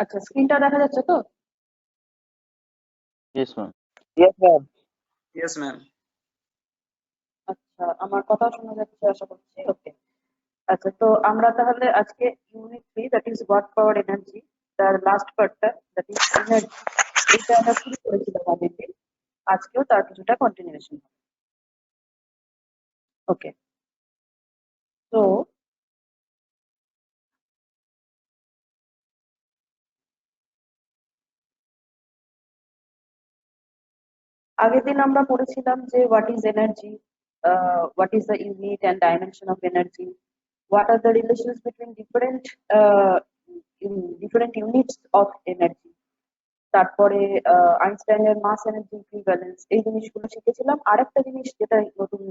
আচ্ছা, স্ক্রিনটা দেখা যাচ্ছে তো? Yes, ma'am. Yes, ma'am. Yes, ma'am. আচ্ছা, আমার কথা শোনা যাচ্ছে আশা করছি। ওকে। আচ্ছা, তো আমরা তাহলে আজকে unit 3, that is watt power energy, তার লাস্ট পার্টটা দ্যাট ইজ এনার্জি, এটা আমরা শুরু করেছিলাম আগের দিন। আজকেও তার কিছুটা কন্টিনিউয়েশন হবে। ওকে, তো আগের দিন আমরা পড়েছিলাম যে what is energy, what is the unit and dimension of energy, what are the relations between different units of energy, তারপরে আইনস্টাইনের মাস এনার্জি ইকুইভ্যালেন্স, এই জিনিসগুলো শিখেছিলাম। আরেকটা জিনিস যেটা নতুন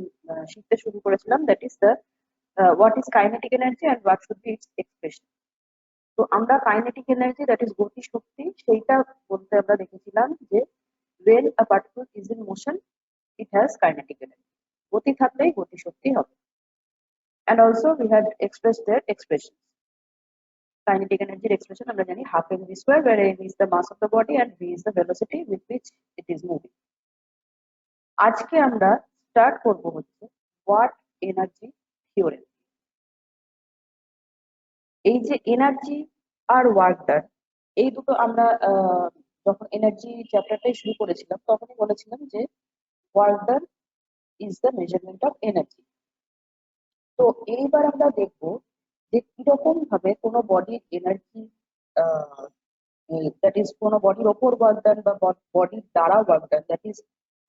শিখতে শুরু করেছিলাম, that is the what is kinetic energy and what should be it's expression. তো আমরা কাইনেটিক এনার্জি দ্যাট ইজ গতি শক্তি, সেইটা বলতে আমরা দেখেছিলাম যে when a particle is in motion it has kinetic energy, গতি থাকলেই গতি শক্তি হবে। and also we had expressed their expression. Kinetic energy expression আমরা জানি half mv square, where m is the mass of the body and v is the velocity with which it is moving. আজকে আমরা start করব হচ্ছে watt energy theorem. এই যে energy আর work done, এই দুটো আমরা যখন এনার্জি চ্যাপ্টারটাই শুরু করেছিলাম তখনই বলেছিলাম যে work done is the measurement of energy. তো এইবার আমরা দেখব যে কিরকম ভাবে কোনো বডির এনার্জি, that is কোনো বডির ওপর ওয়ার্ক ডান বা বডির দ্বারা work done, that is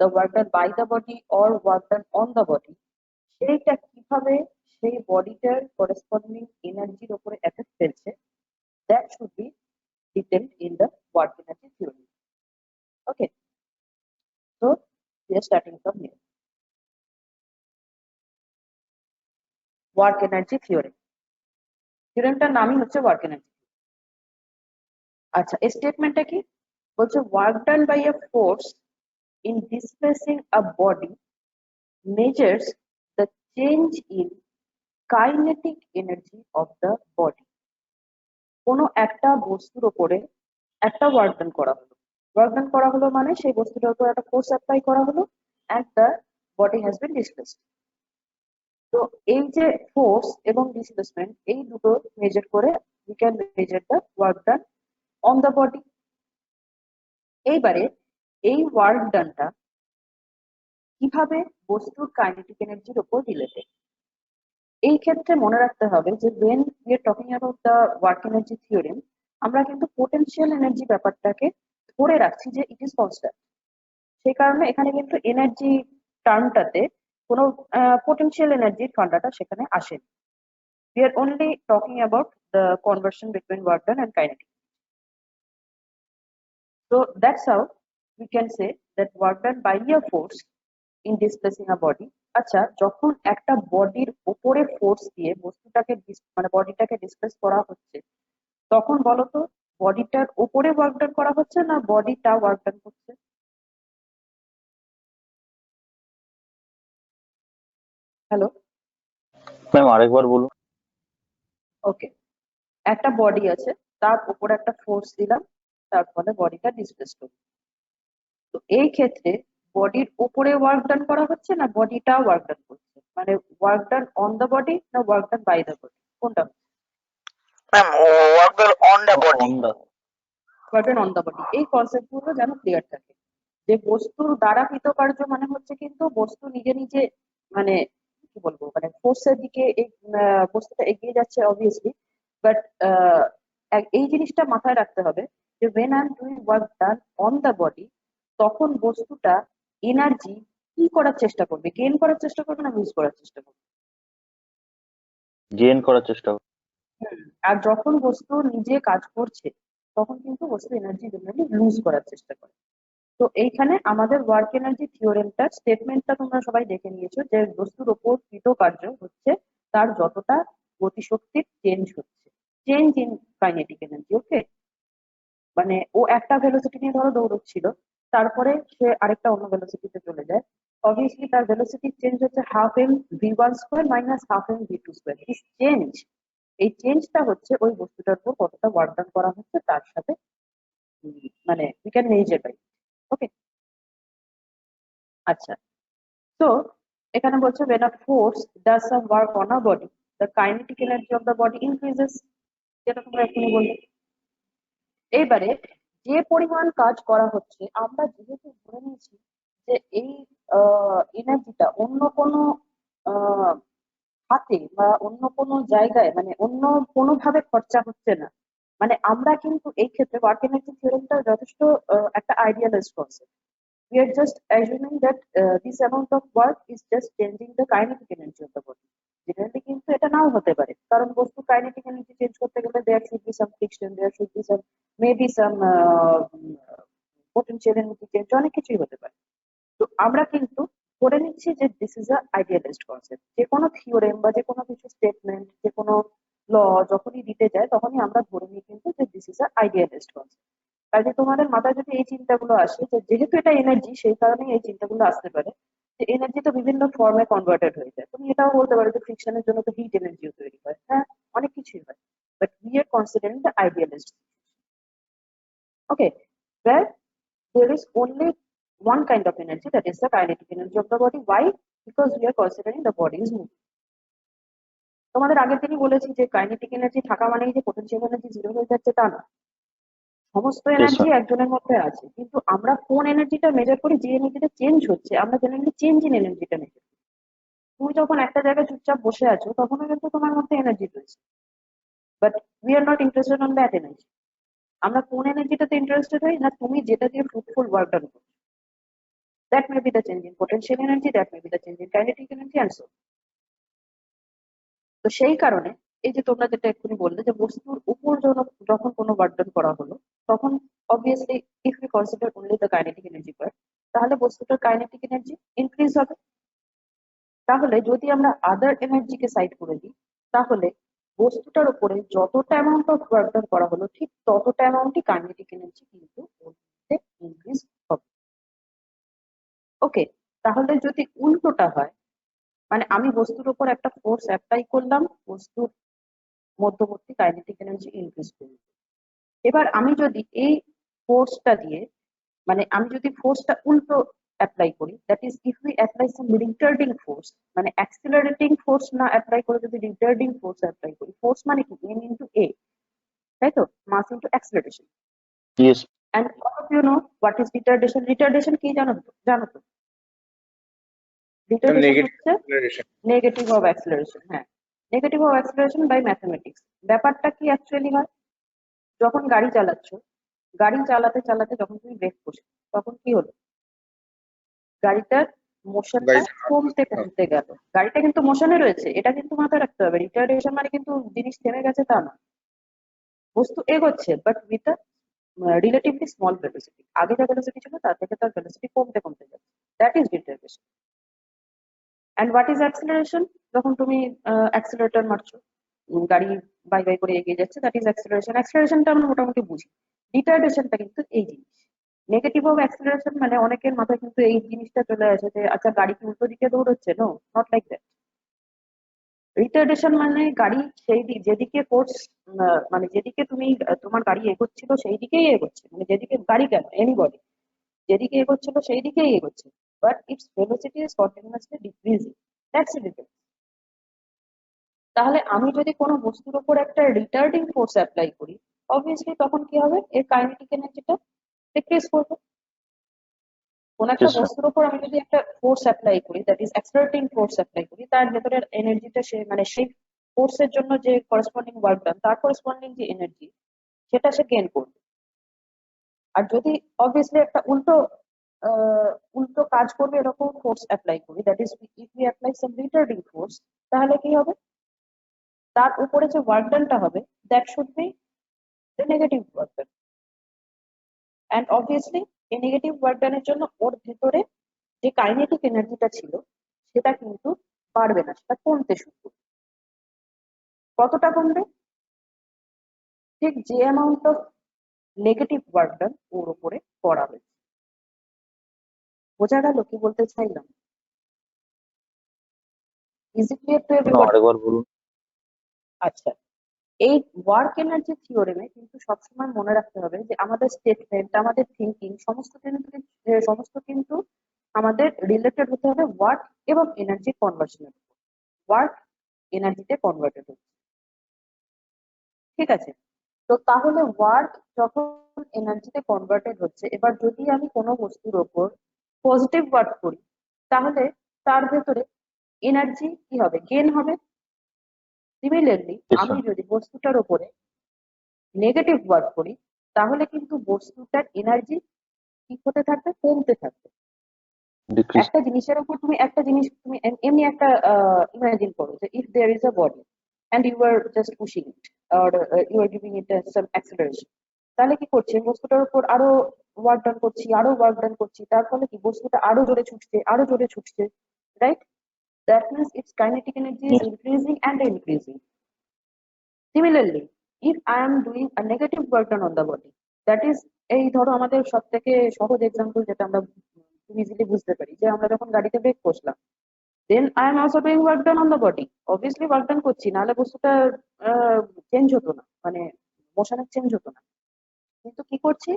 the work done by the body or work done on the body, সেইটা কিভাবে সেই বডিটার করেসপন্ডিং এনার্জির উপরে এফেক্ট ফেলছে, that should be detailed in the work energy theory. Okay, so we are starting from here. Work energy theory, থিওরেমটার নামই হচ্ছে work energy. আচ্ছা, এই স্টেটমেন্টটা কি বলছে? Work done by a force in displacing a body measures the change in kinetic energy of the body. কোনো একটা বস্তুর উপরে একটা ওয়ার্ক ডান করা হলো, ওয়ার্ক ডান করা হলো মানে সেই বস্তুটার উপর একটা ফোর্স অ্যাপ্লাই করা হলো and the body has been displaced. তো এই যে ফোর্স এবং ডিসপ্লেসমেন্ট, এই দুটো মেজার করে we can measure the work done on the body. এইবারে এই ওয়ার্ক ডানটা কিভাবে বস্তুর কাইনেটিক এনার্জির উপর রিলেটেড, এই ক্ষেত্রে মনে রাখতে হবে যে when we are talking about the work energy theorem, আমরা কিন্তু পোটেনশিয়াল এনার্জি ব্যাপারটাকে ধরে রাখছি যে ইট ইজ কনস্ট্যান্ট। সেই কারণে এখানে কিন্তু এনার্জি টার্মটাতে কোনো পোটেনশিয়াল এনার্জির ফান্ডাটা সেখানে আসেনি। we are only talking about the conversion between work done and kinetic. So that's how we can say that work done by a force in displacing a body. আচ্ছা, যখন একটা বডির উপরে ফোর্স দিয়ে বস্তুটাকে মানে বডিটাকে ডিসপ্লেস করা হচ্ছে, তখন বলতো বডিটার উপরে ওয়ার্ক ডান করা হচ্ছে না বডিটা ওয়ার্ক ডান করছে? হ্যালো, ম্যাম আরেকবার বলুন। ওকে, একটা বডি আছে, তার উপরে একটা ফোর্স দিলাম, তার ফলে বডিটা ডিসপ্লেস করবে। তো এই ক্ষেত্রে বডির উপরে ওয়ার্ক ডান করা হচ্ছে না বডিটা ওয়ার্ক ডান করছে? মানে work done on the body না work done by the body, কোনটা? Ma'am, work done on the body. On the work done on the body, এই কনসেপ্ট গুলো যেন ক্লিয়ার থাকে যে বস্তুর দ্বারা কৃতকার্য মানে হচ্ছে কিন্তু বস্তু নিজে নিজে, মানে কি বলবো, মানে ফোর্সের দিকে বস্তুটা এগিয়ে যাচ্ছে অবভিয়াসলি, বাট এই জিনিসটা মাথায় রাখতে হবে যে when I'm doing work done on the body, তখন বস্তুটা এনার্জি কি করার চেষ্টা করবে, গেইন করার চেষ্টা করবে না লুজ করার চেষ্টা করবে? গেইন করার চেষ্টা করুন। আর যখন বস্তু নিজে কাজ করছে তখন কিন্তু বস্তু এনার্জি জেনারেলি লুজ করার চেষ্টা করে। তো এইখানে আমাদের ওয়ার্ক এনার্জি থিওরেমটা স্টেটমেন্টটা তোমরা সবাই দেখে নিয়েছো যে বস্তুর ওপর কৃতকার্য হচ্ছে তার যতটা গতিশক্তির চেঞ্জ হচ্ছে, চেঞ্জ ইন কাইনেটিক এনার্জি। ওকে, মানে ও একটা ভেলোসিটি নিয়ে ধরো দৌড়চ্ছিল, তারপরে সে আরেকটা অন্য ভেলোসিটিতে চলে যায়, অবভিয়াসলি তার ভেলোসিটি চেঞ্জ হচ্ছে half m v one square minus half m v two square. This change এই চেঞ্জটা হচ্ছে ওই বস্তুটার উপর কতটা ওয়ার্ক ডান করা হচ্ছে তার সাথে মানে উই ক্যান মেজার বাই। ওকে, আচ্ছা। তো এখানে বলছে when a force does some work on a body the kinetic energy of the body increases, যেটা তোমরা এখানে বললে। এইবারে যে পরিমাণ কাজ করা হচ্ছে আমরা যেহেতু ধরে নিয়েছি যে এই এনার্জিটা অন্য কোনো হাতে বা অন্য কোনো জায়গায় মানে অন্য কোনো ভাবে খরচা হচ্ছে না, মানে আমরা কিন্তু এই ক্ষেত্রে ওয়ার্ক এনার্জি থিওরেমটা যথেষ্ট একটা আইডিয়ালাইজড concept. We are just assuming that this amount of work is just changing the kinetic energy of the body. Generally কিন্তু এটা নাও হতে পারে, কারণ বস্তু কাইনেটিক এনার্জি চেঞ্জ করতে গেলে there should be some friction, there should be some maybe some potential energy change, অনেক কিছুই হতে পারে। তো আমরা কিন্তু ধরে নিচ্ছি যে দিস ইজ আ আইডিয়ালাইজড কনসেপ্ট। যে কোনো থিওরেম বা যে কোনো কিছু স্টেটমেন্ট যে কোনো ল যখনই দিতে যায় তখনই আমরা ধরে নিই কিন্তু যে দিস ইজ আ আইডিয়ালাইজড কনসেপ্ট। কাজে তোমাদের মাথায় যদি এই চিন্তাগুলো আসে যে যেহেতু এটা এনার্জি সেই কারণে এই চিন্তাগুলো আসতে পারে যে এনার্জি তো বিভিন্ন ফর্মে কনভার্টেড হয়ে যায়। তুমি এটাও বলতে পারো যে ফ্রিকশনের জন্য তো হিট এনার্জিও তৈরি হয়, হ্যাঁ অনেক কিছুই হয়, but we are considering the idealist. Okay, where there is only one kind of energy, that is the kinetic energy of the body. Why? Because we are considering the body is moving. তোমাদের আগের দিনই বলেছি যে kinetic energy থাকা মানেই যে potential energy zero হয়ে যাচ্ছে তা না, সমস্ত Yes, এনার্জি ma'am. একজনের মধ্যে আছে, কিন্তু আমরা কোন এনার্জিটা মেজার করি, যে এনার্জিটা চেঞ্জ হচ্ছে আমরা জেনারেলি চেঞ্জ ইন এনার্জিটা মেজার করি। তুমি যখন একটা জায়গায় চুপচাপ বসে আছো তখনও কিন্তু তোমার মধ্যে এনার্জি রয়েছে, but we are not interested on that energy. আমরা কোন এনার্জিটাতে ইন্টারেস্টেড হই না, তুমি যেটা দিয়ে ফ্রুটফুল ওয়ার্ক ডান করো। That may be the change in potential energy, that may be the change in kinetic energy and so. তো সেই কারণে এই যে তোমরা যেটা এক্ষুনি বললে যে বস্তুর উপর যখন কোনো ওয়ার্ক ডান করা হলো তখন obviously if you consider only the kinetic energy part তাহলে বস্তুটার কাইনেটিক এনার্জি ইনক্রিজ হবে। তাহলে যদি আমরা আদার এনার্জিকে সাইড করে দিই তাহলে বস্তুটার উপরে যতটা অ্যামাউন্ট অফ ওয়ার্ক ডান করা হলো ঠিক ততটা অ্যামাউন্টই কাইনেটিক এনার্জি কিন্তু ইনক্রিজ হবে। ওকে, তাহলে যদি উল্টোটা হয় মানে আমি বস্তুর উপর একটা ফোর্স অ্যাপ্লাই করলাম, বস্তুর মধ্যবর্তী কাইনেটিক এনার্জি ইনক্রিজ করলো। এবার আমি যদি এই ফোর্সটা দিয়ে মানে আমি যদি ফোর্সটা উল্টো অ্যাপ্লাই করি, that is if we apply some retarding force, মানে অ্যাক্সিলারেটিং ফোর্স না অ্যাপ্লাই করে যদি রিটার্ডিং ফোর্স অ্যাপ্লাই করি, ফোর্স মানে কি এম ইনটু এ, তাই তো, mass into acceleration. Yes. And all of you know what is retardation. Retardation কি জানো তো? জানো তো রিটার্ডেশন Negative হচ্ছে acceleration. Negative of acceleration. হ্যাঁ, negative of acceleration by mathematics. ব্যাপারটা কি অ্যাকচুয়ালি হয়, যখন গাড়ি চালাচ্ছ, গাড়ি চালাতে চালাতে যখন তুমি ব্রেক করছো তখন কি হলো, গাড়িটার মোশনটা Guys, কমতে কমতে গেল। গাড়িটা কিন্তু মোশনে রয়েছে, এটা কিন্তু মাথায় রাখতে হবে। রিটার্ডেশন মানে কিন্তু জিনিস থেমে গেছে তা না, বস্তু এগোচ্ছে but with a relatively small velocity. আগে যা ভেলোসিটি ছিল তার থেকে তার ভেলোসিটি কমতে কমতে যাচ্ছে, that is retardation. And what is acceleration? যখন তুমি অ্যাক্সিলারেটর মারছো, গাড়ি বাই বাই করে এগিয়ে যাচ্ছে, দ্যাট ইজ অ্যাক্সিলারেশন। অ্যাক্সিলারেশনটা আমরা মোটামুটি বুঝি। রিটার্ডেশনটা কিন্তু এই জিনিস। নেগেটিভ অফ অ্যাক্সিলারেশন মানে অনেকের মাথায় কিন্তু এই জিনিসটা চলে আসে যে আচ্ছা গাড়ি কি উল্টো দিকে দৌড়চ্ছে, no not like that. Retardation মানে গাড়ি সেই দিক যেদিকে ফোর্স মানে যেদিকে তুমি তোমার গাড়ি এগোচ্ছিল সেই দিকেই এগোচ্ছে, মানে যেদিকে গাড়ি কেন এনিবডি যেদিকে এগোচ্ছিল সেই দিকেই এগোচ্ছে, but it's velocity is continuously decreasing, that's it. তাহলে আমি যদি কোনো বস্তুর উপর একটা রিটার্ডিং ফোর্স অ্যাপ্লাই করি অবভিয়াসলি তখন কি হবে, এর কাইনেটিক এনার্জিটা ডিক্রিজ করবে। কোন একটা Yes, ma'am. বস্তুর উপর আমি যদি একটা ফোর্স অ্যাপ্লাই করি, দ্যাট ইজ এক্সার্টিং ফোর্স অ্যাপ্লাই করি, তার ভেতরের এনার্জিটা সে মানে সেই ফোর্সের জন্য যে করেসপন্ডিং ওয়ার্ক ডান তার করেসপন্ডিং যে এনার্জি সেটা সে গেইন করবে। আর যদি অবভিয়াসলি একটা উল্টো কাজ করবে এরকম ফোর্স অ্যাপ্লাই করি, that is if we apply some retarding force, তাহলে কি হবে, তার উপরে যে ওয়ার্ক ডানটা হবে that should be the negative work done. And obviously এই নেগেটিভ ওয়ার্ক ডানের জন্য ওর ভেতরে যে কাইনেটিক এনার্জিটা ছিল সেটা কিন্তু বাড়বে না, সেটা কমতে শুরু করবে। কতটা কমবে? ঠিক যে amount of negative work done ওর উপরে করা হয়েছে। বোঝা গেল কি বলতে চাইলাম? Is it clear to No, everybody? আরেকবার বলুন। আচ্ছা, এই ওয়ার্ক এনার্জি থিওরেমে কিন্তু সবসময় মনে রাখতে হবে যে আমাদের স্টেটমেন্ট, আমাদের থিঙ্কিং সমস্ত কিন্তু আমাদের রিলেটেড হতে হবে ওয়ার্ক এবং এনার্জি কনভার্সনের উপর। ওয়ার্ক এনার্জিতে কনভার্টেড হচ্ছে, ঠিক আছে? তো তাহলে ওয়ার্ক যখন এনার্জিতে কনভার্টেড হচ্ছে, এবার যদি আমি কোনো বস্তুর ওপর পজিটিভ ওয়ার্ক করি তাহলে তার ভেতরে এনার্জি কি হবে? গেন হবে। সিমিলারলি Yes, আমি sir. যদি বস্তুটার উপরে নেগেটিভ ওয়ার্ক করি তাহলে কিন্তু বস্তুটার এনার্জি কি হতে থাকবে? কমতে থাকবে। Decrease. একটা জিনিসের উপর তুমি এমনি একটা ইমাজিন করো যে if there is a body and you are just pushing it or you are giving it some acceleration, তাহলে কি করছি? বস্তুটার উপর আরো ওয়ার্ক ডান করছি, তার ফলে কি বস্তুটা আরো জোরে ছুটছে, right? That means it's kinetic energy is Yes. Increasing and increasing. Similarly, if I am doing a negative work done on the body, that is, এই ধরো আমাদের সব থেকে সহজ এক্সাম্পল যেটা আমরা ইজিলি বুঝতে পারি, যে আমরা যখন গাড়িতে ব্রেক কষলাম, then I am also doing work done on the body. Obviously work done করছি, নাহলে বস্তুটা চেঞ্জ হতো না, মানে মোশনের চেঞ্জ হতো না। কিন্তু কি করছি?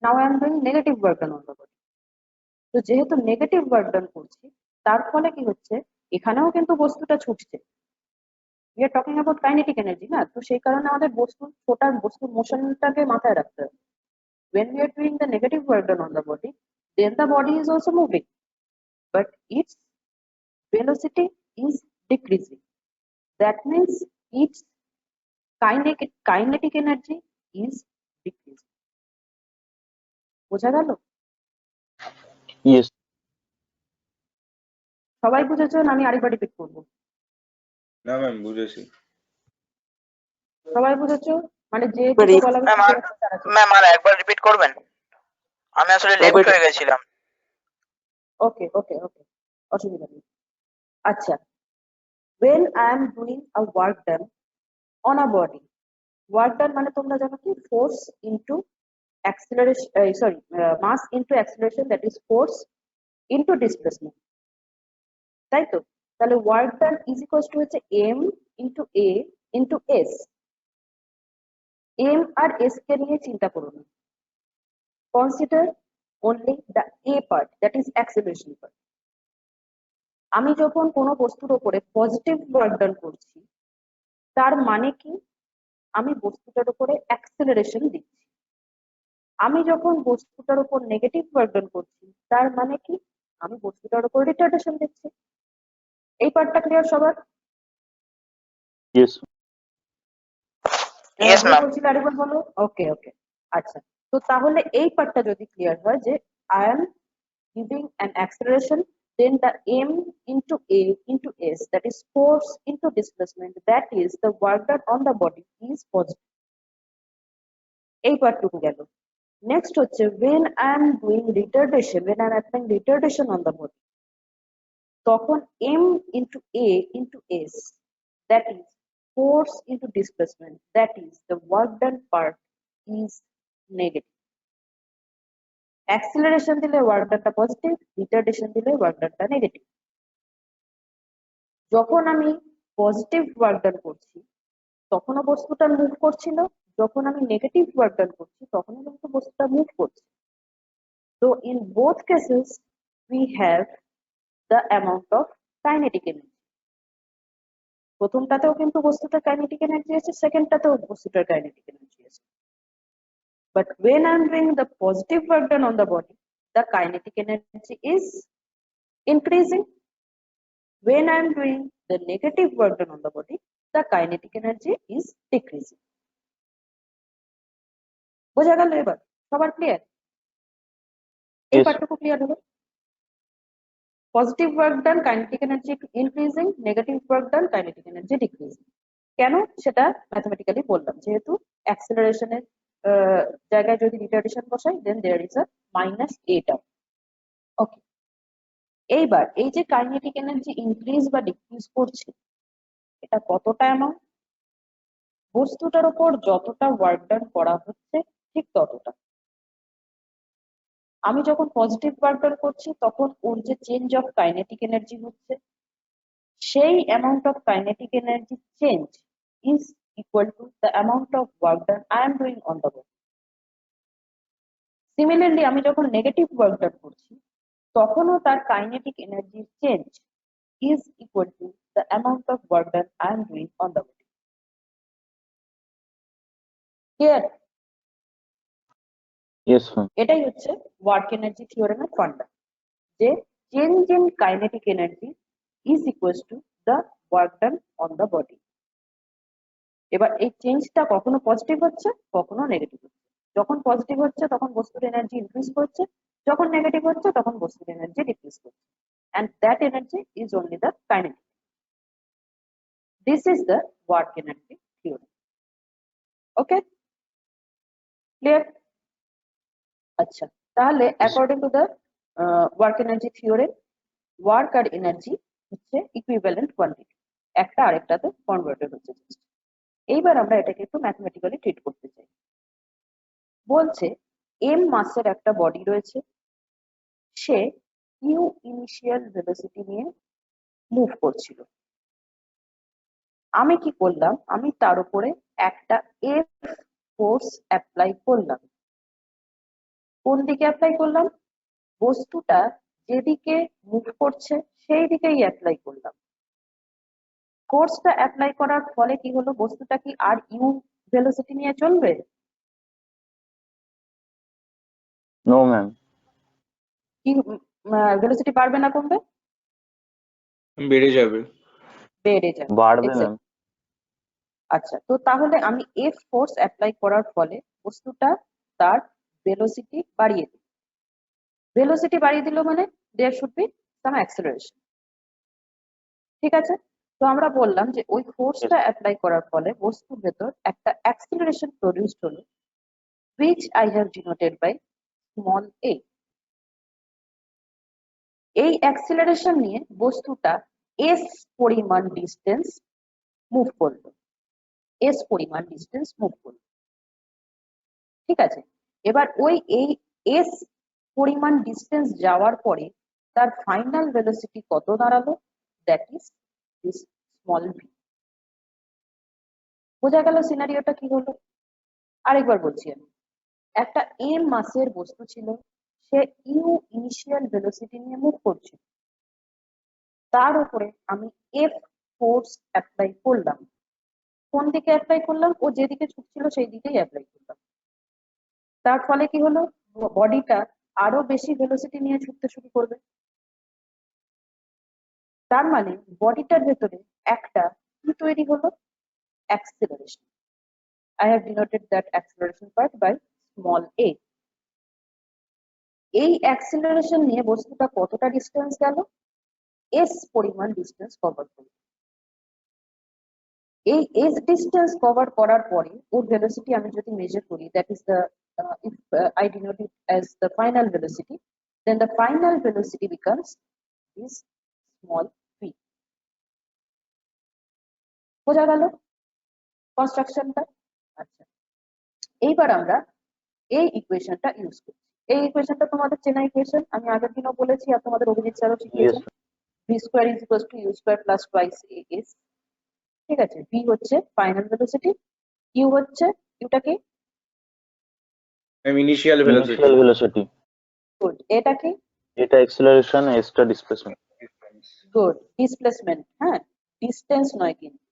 Now I am doing negative work done on the body. তো যেহেতু নেগেটিভ ওয়ার্ক ডান করছি, তার ফলে কি হচ্ছে? এখানেও কিন্তু বস্তুটা ছুটছে। we are talking about kinetic energy না, তো সেই কারণে আমাদের বস্তুর মোশনটাকে মাথায় রাখতে হবে। when we are doing the negative work done on the body, then the body is also moving, but its velocity is decreasing. That means its kinetic energy is decreasing. বোঝা গেল? Yes. সবাই বুঝেছো না আমি আরেকবার রিপিট করবো? না ma'am, বুঝেছি। সবাই বুঝেছো? মানে যেটুকু বলা ম্যাম আর ম্যাম আর একবার রিপিট করবেন? আমি আসলে লেফট হয়ে গেছিলাম। ওকে ওকে ওকে, অসুবিধা নেই। আচ্ছা, when I am doing a work done on a body, work done মানে তোমরা জানো কি? force into acceleration, mass into acceleration, that is force into displacement, তাই তো? তাহলে work done is equals to হচ্ছে m into a into s। m R s কে নিয়ে চিন্তা করো না, consider only the a part, that is acceleration part। আমি যখন কোনো বস্তুর উপরে পজিটিভ ওয়ার্ক ডান করছি তার মানে কি? আমি বস্তুটার উপরে অ্যাক্সেলারেশন দিচ্ছি। আমি যখন বস্তুটার উপর নেগেটিভ ওয়ার্ক ডান করছি তার মানে কি? আমি বস্তুটার উপর রিটার্ডেশন দিচ্ছি। এই পার্টটা ক্লিয়ার সবার? Yes. Yes, ma'am. বলছিল আরেকবার বলো। ওকে ওকে, আচ্ছা। তো তাহলে এই পার্টটা যদি ক্লিয়ার হয় যে I am giving an acceleration, then the m into a into s, that is force into displacement, that is the work done on the body, is positive। এই পার্টটুকু গেল। নেক্সট হচ্ছে when I am doing retardation, when I am applying retardation on the body, তখন m into a into s, that is force into displacement, that is the work done part, is negative। Acceleration দিলে work ডানটা positive, retardation দিলে work ডানটা negative. যখন আমি positive work done করছি তখনও বস্তুটা move করছিল, যখন আমি নেগেটিভ ওয়ার্ক ডান করছি তখনও কিন্তু বস্তুটা মুভ করছে। তো in both cases we have the amount of kinetic energy. প্রথমটাতেও কিন্তু বস্তুটার কাইনেটিক এনার্জি আছে, সেকেন্ডটাতেও বস্তুটার কাইনেটিক এনার্জি আছে। But when I'm doing the positive work done on the body, the kinetic energy is increasing. When I'm doing the negative work done on the body, the kinetic energy is decreasing. বোঝা গেল এবার? সবার clear? এই Yes. পার্টটুকু clear হলো? Positive work done kinetic energy increasing, negative work ডান kinetic energy decreasing. কেন সেটা mathematically বললাম, যেহেতু অ্যাক্সেলারেশনের জায়গায় যদি রিটার্ডেশন বসাই then there is a minus a term. Okay, এইবার এই যে কাইনেটিক এনার্জি ইনক্রিজ বা ডিক্রিজ করছে, এটা কতটা অ্যামাউন্ট? বস্তুটার উপর যতটা ওয়ার্ক ডান করা হচ্ছে ঠিক ততটা। আমি যখন পজিটিভ ওয়ার্ক ডান করছি তখন ওর যে চেঞ্জ অফ কাইনেটিক এনার্জি হচ্ছে, সেই amount of kinetic energy change is equal to the amount of work done I am doing on the body. Similarly, আমি যখন নেগেটিভ ওয়ার্ক ডান করছি তখনও তার kinetic energy change is equal to the amount of work done I am doing on the body. Clear? Yes, ma'am. এটাই হচ্ছে work energy থিওরেমের ফান্ডা, যে change in kinetic energy is equals to the work done on the body. এবার এই চেঞ্জটা কখনো positive হচ্ছে কখনো নেগেটিভ হচ্ছে। যখন পজিটিভ হচ্ছে তখন বস্তুর এনার্জি ইনক্রিজ করছে, যখন নেগেটিভ হচ্ছে তখন বস্তুর এনার্জি ডিক্রিজ করছে, and that energy is only the kinetic. This is the work energy theory. Okay, clear? আচ্ছা, তাহলে according to the work energy theory, work R energy হচ্ছে ইকুইভ্যালেন্ট কোয়ান্টিটি, একটা আরেকটাতে কনভার্টেড হচ্ছে। এইবার আমরা এটাকে একটু ম্যাথমেটিক্যালি ট্রিট করতে চাই। বলছে এম মাসের একটা বডি রয়েছে, সে ইউ ইনিশিয়াল ভেলোসিটি নিয়ে মুভ করছিল। আমি কি করলাম, আমি তার উপরে একটা এফ ফোর্স অ্যাপ্লাই করলাম। কোন দিকে অ্যাপ্লাই করলাম? বস্তুটা যেদিকে মুভ করছে সেই দিকেই অ্যাপ্লাই করলাম। ফোর্সটা অ্যাপ্লাই করার ফলে কি হলো, বস্তুটা কি আর ইউ ভেলোসিটি নিয়ে চলবে? No, ma'am. কি ভেলোসিটি বাড়বে না কমবে? বেড়ে যাবে। বেড়ে যাবে। বাড়বে, Exactly. ম্যাম। আচ্ছা, তো তাহলে আমি এফ ফোর্স অ্যাপ্লাই করার ফলে বস্তুটা তার ভেলোসিটি বাড়িয়ে দিল। ভেলোসিটি বাড়িয়ে দিল মানে there should be some acceleration. ঠিক আছে, তো আমরা বললাম যে ওই ফোর্সটা অ্যাপ্লাই করার ফলে বস্তুর ভেতর একটা অ্যাক্সেলারেশন প্রডিউসড হলো, which I have denoted by small a. এই অ্যাক্সেলারেশন নিয়ে বস্তুটা s পরিমাণ ডিস্টেন্স মুভ করলো, s পরিমাণ ডিস্টেন্স মুভ করলো। ঠিক আছে, এবার এই s পরিমাণ ডিস্টেন্স যাওয়ার পরে তার ফাইনাল ভেলোসিটি কত দাঁড়ালো? That is this small V. বোঝা গেল সিনারিওটা কি হলো? আরেকবার বলছি আমি, একটা এম মাসের বস্তু ছিল, সে ইউ ইনিশিয়াল ভেলোসিটি নিয়ে মুভ করছে। তার উপরে আমি এফ ফোর্স অ্যাপ্লাই করলাম। কোন দিকে অ্যাপ্লাই করলাম? ও যেদিকে ছুটছিল সেই দিকেই অ্যাপ্লাই করলাম। তার ফলে কি হলো, বডিটা আরো বেশি ভেলোসিটি নিয়ে ছুটতে শুরু করবে। তার মানে বডিটার ভেতরে একটা কি তৈরি হলো? Acceleration. I have denoted that acceleration part by small a. এই অ্যাক্সেলারেশন নিয়ে বস্তুটা কতটা ডিস্টেন্স গেল? s পরিমাণ ডিস্টেন্স কভার করলো। এই s ডিস্টেন্স কভার করার পরে ওর ভেলোসিটি আমি যদি মেজার করি, that is the if I denote it as the final velocity, then the final velocity becomes this small v. বোঝা গেল কনস্ট্রাকশনটা? আচ্ছা, এইবার আমরা এই ইকুয়েশনটা ইউজ করছি। এই ইকুয়েশনটা তোমাদের চেনা ইকুয়েশন, আমি আগের দিনও বলেছি আর তোমাদের অভিজিৎ স্যারও Yes, শিখিয়েছেন। v square is equal to u square plus twice as। ঠিক আছে, v হচ্ছে ফাইনাল ভেলোসিটি, ইউ হচ্ছে, ইউটা কি? Initial velocity. Initial velocity. Good. এটা কি? এটা অ্যাক্সেলারেশন, এসটা ডিসপ্লেসমেন্ট। গুড। ডিসপ্লেসমেন্ট, হ্যাঁ, ডিস্টেন্স নয় কিন্তু,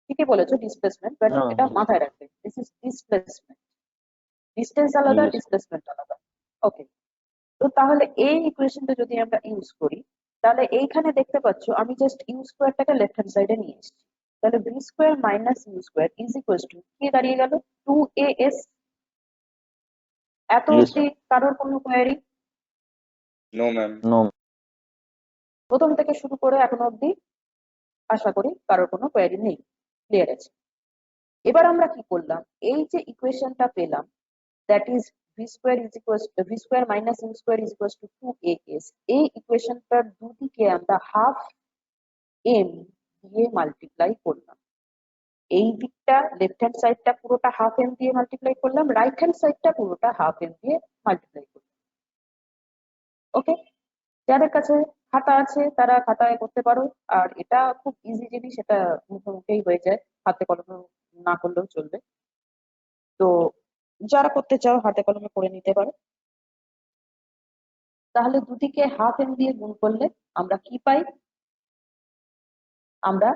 ঠিকই বলেছো ডিসপ্লেসমেন্ট, বাট হ্যাঁ, এটা হ্যাঁ। মাথায় রাখবে, দিস ইজ ডিসপ্লেসমেন্ট। ডিস্টেন্স আলাদা, Yes. ডিসপ্লেসমেন্ট আলাদা। ওকে, তো তাহলে এই ইকুয়েশনটা যদি আমরা ইউজ করি, তাহলে এইখানে দেখতে পাচ্ছ আমি জাস্ট ইউ স্কোয়ারটাকে লেফট হ্যান্ড সাইডে নিয়ে এসেছি। তাহলে v square minus u square is equal to কি দাঁড়িয়ে গেল? 2as। এত Yes, অবধি কারোর কোনো কোয়ারি? No ma'am. নো। প্রথম থেকে শুরু করে এখন অবধি আশা করি কারোর কোনো কোয়ারি নেই, ক্লিয়ার আছে। এবার আমরা কি করলাম, এই যে ইকুয়েশনটা পেলাম, that is v square is equal v square minus u square is equal to 2as। এই ইকুয়েশনটার দুদিকে আমরা হাফ এম দিয়ে মাল্টিপ্লাই করলাম। এই দিকটা লেফট হ্যান্ড সাইডটা পুরোটা হাফ এম দিয়ে মাল্টিপ্লাই করলাম, রাইট হ্যান্ড সাইডটা পুরোটা হাফ এম দিয়ে মাল্টিপ্লাই করলাম। ওকে, যাদের কাছে খাতা আছে তারা খাতায় করতে পারো, আর এটা খুব ইজি জিনিস, এটা মুখে মুখেই হয়ে যায়, হাতে কলমে না করলেও চলবে। তো যারা করতে চাও হাতে কলমে করে নিতে পারো। তাহলে দুদিকে হাফ এম দিয়ে গুণ করলে আমরা কি পাই? আমরা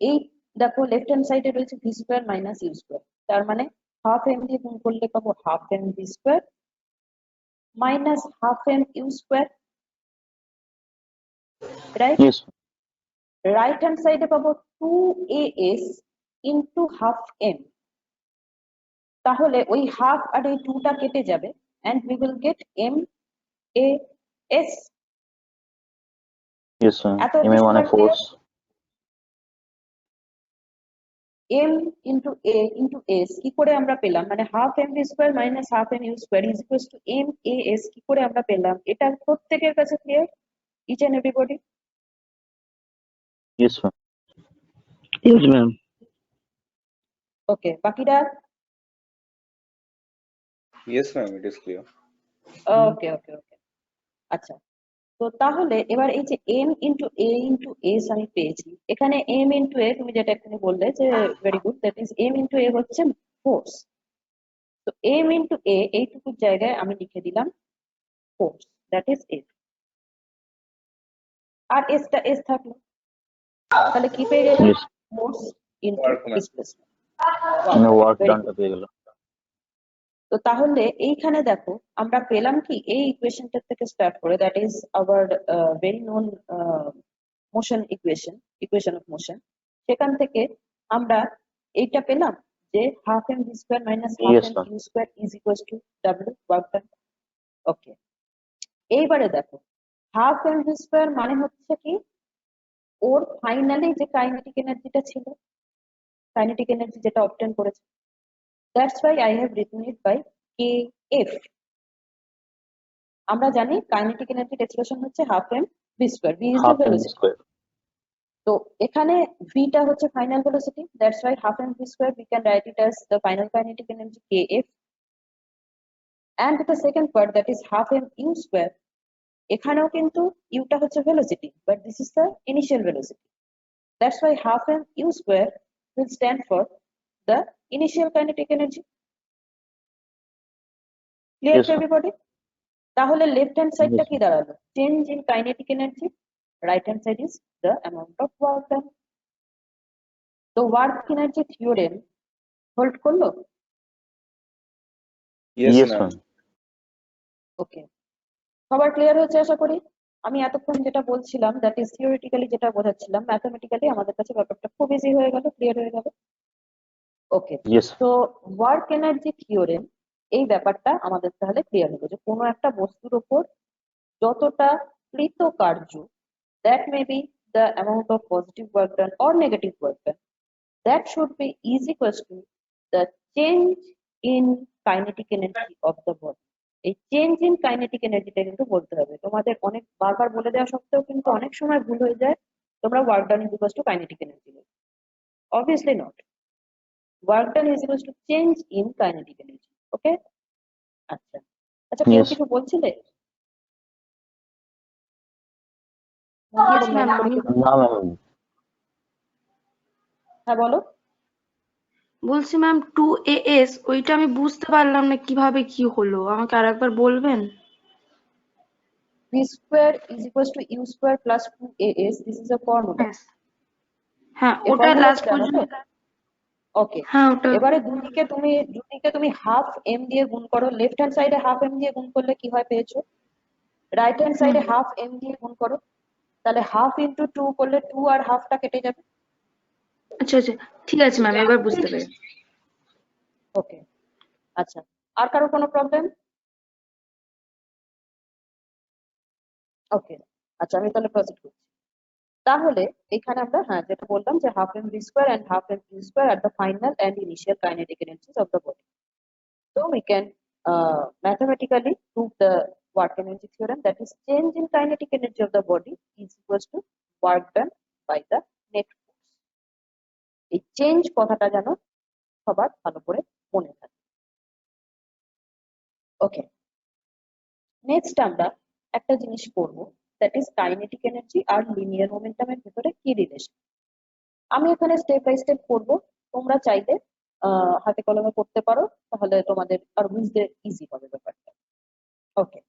এই দেখো লেফট হ্যান্ড সাইডে রয়েছে v square minus u square, তার মানে হাফ এম দিয়ে গুণ করলে পাবো half m v square minus half m u square, right? Yes. Right hand সাইডে পাবো 2as ইন্টু হাফ এম, তাহলে ওই হাফ আর এই 2টা কেটে যাবে and we will get m a s। Yes, ma'am. এত MA মানে পরিষ্কার clear? force. m into a into s কি করে আমরা পেলাম, মানে half m v square minus half m u square is equal to m a s কি করে আমরা পেলাম? এটা প্রত্যেকের কাছে clear, each and everybody? Yes, ma'am. Yes, ma'am. Okay, বাকিরা? Yes, ma'am. It is clear. ওকে ওকে ওকে, আচ্ছা। তো তাহলে এবার এই যে m into a into S আমি পেয়েছি, এখানে m ইন্টু a তুমি যেটা এখানে বললে যে very good, that is m into a হচ্ছে ফোর্স। তো m ইন্টু a এইটুকুর জায়গায় আমি লিখে দিলাম ফোর্স, দ্যাট ইজ a, আর এসটা এস থাকলো, তাহলে কি পেয়ে গেলাম? Yes. Force into Work, ma'am. Displacement. মানে ওয়ার্ক Very ডানটা পেয়ে গেল। তো তাহলে এইখানে দেখো আমরা পেলাম কি, এই ইকুয়েশনটা থেকে স্টার্ট করে, that is our very known motion equation of motion, সেখান থেকে আমরা এইটা পেলাম যে half m v square minus half Yes, m ma'am. U square is equal to ডাব্লিউ ওয়ার্ক ডান। ওকে, এইবারে দেখো হাফ এম ভি স্কোয়ার মানে হচ্ছে কি, ওর ফাইনালি যে কাইনেটিক এনার্জিটা ছিল, কাইনেটিক এনার্জি যেটা অবটেন করেছে, that's why I have written it by K F. আমরা জানি কাইনেটিক এনার্জির এক্সপ্রেশন হচ্ছে half m v square, v is the half m velocity. Square. তো এখানে ভিটা হচ্ছে final velocity, that's why half m v square we can write it as the final kinetic energy kf, and the second part that is half m u square, এখানেও কিন্তু Yuta হচ্ছে velocity but this is the initial velocity, that's why half m u square will stand for the initial kinetic energy. Clear Yes, to ma'am. everybody? তাহলে left hand সাইডটা Yes. কি দাঁড়ালো? Change in kinetic energy, right hand side is the amount of work done. তো work energy theorem hold করলো? Yes, Yes, ma'am. ma'am. ওকে, সবার clear হচ্ছে আশা করি। আমি এতক্ষণ যেটা বলছিলাম দ্যাট ইজ থিওরিটিক্যালি যেটা বোঝাচ্ছিলাম, ম্যাথমেটিক্যালি আমাদের কাছে ব্যাপারটা খুব ইজি হয়ে গেল, ক্লিয়ার হয়ে গেল। ওকে, Yes. তো ওয়ার্ক এনার্জি থিওরেম, এই ব্যাপারটা আমাদের তাহলে ক্লিয়ার হলো যে কোনো একটা বস্তুর উপর যতটা কৃত কার্য, that may be the amount of positive work done or negative work done, that should B is equals to the change in kinetic energy of the body. এই চেঞ্জ ইন কাইনেটিক এনার্জিটা কিন্তু বলতে হবে, তোমাদের অনেক বারবার বলে দেওয়া সত্ত্বেও কিন্তু অনেক সময় ভুল হয়ে যায়, তোমরা work done is equals to kinetic energy, obviously not, work done is equals to change in kinetic energy. Okay, আচ্ছা আচ্ছা, কেউ Yes. কিছু বলছিলে? Yes, ma'am. না ম্যাম। হ্যাঁ বলো। বলছি ম্যাম 2as ওইটা আমি বুঝতে পারলাম না কিভাবে কি হলো, আমাকে আরেকবার বলবেন? v square is equals to u square plus 2as, this is a formula. Yes. হ্যাঁ এই ওটা formula লাস্ট জানো তো? পর্যন্ত। ওকে, হ্যাঁ ওটা এবারে দুদিকে তুমি হাফ এম দিয়ে গুণ করো, লেফট হ্যান্ড সাইডে হাফ এম দিয়ে গুণ করলে কি হয় পেয়েছো, রাইট হ্যান্ড সাইডে হাফ এম দিয়ে গুণ করো, তাহলে হাফ ইন্টু 2 করলে 2 আর হাফটা কেটে যাবে। আচ্ছা আচ্ছা ঠিক আছে ম্যাম, এবার বুঝতে পেরেছি। ওকে, আচ্ছা, আর কারো কোনো প্রবলেম? ওকে, আচ্ছা আমি তাহলে প্রসিড করছি। তাহলে এখানে আমরা হ্যাঁ যেটা বললাম যে half m v square and half m u square are the final and initial kinetic energies of the body. So we can mathematically prove the work energy theorem, that is change in kinetic energy of the body is equals to work done by the net force. এই change কথাটা যেন সবার ভালো করে মনে থাকে। ওকে, next আমরা একটা জিনিস করব, দ্যাট ইজ কাইনেটিক এনার্জি আর লিনিয়ার মোমেন্টামের ভিতরে কি রিলেশন। আমি এখানে স্টেপ বাই স্টেপ করব, তোমরা চাইলে হাতে কলমে করতে পারো, তাহলে তোমাদের আর বুঝতে ইজি হবে ব্যাপারটা। ওকে,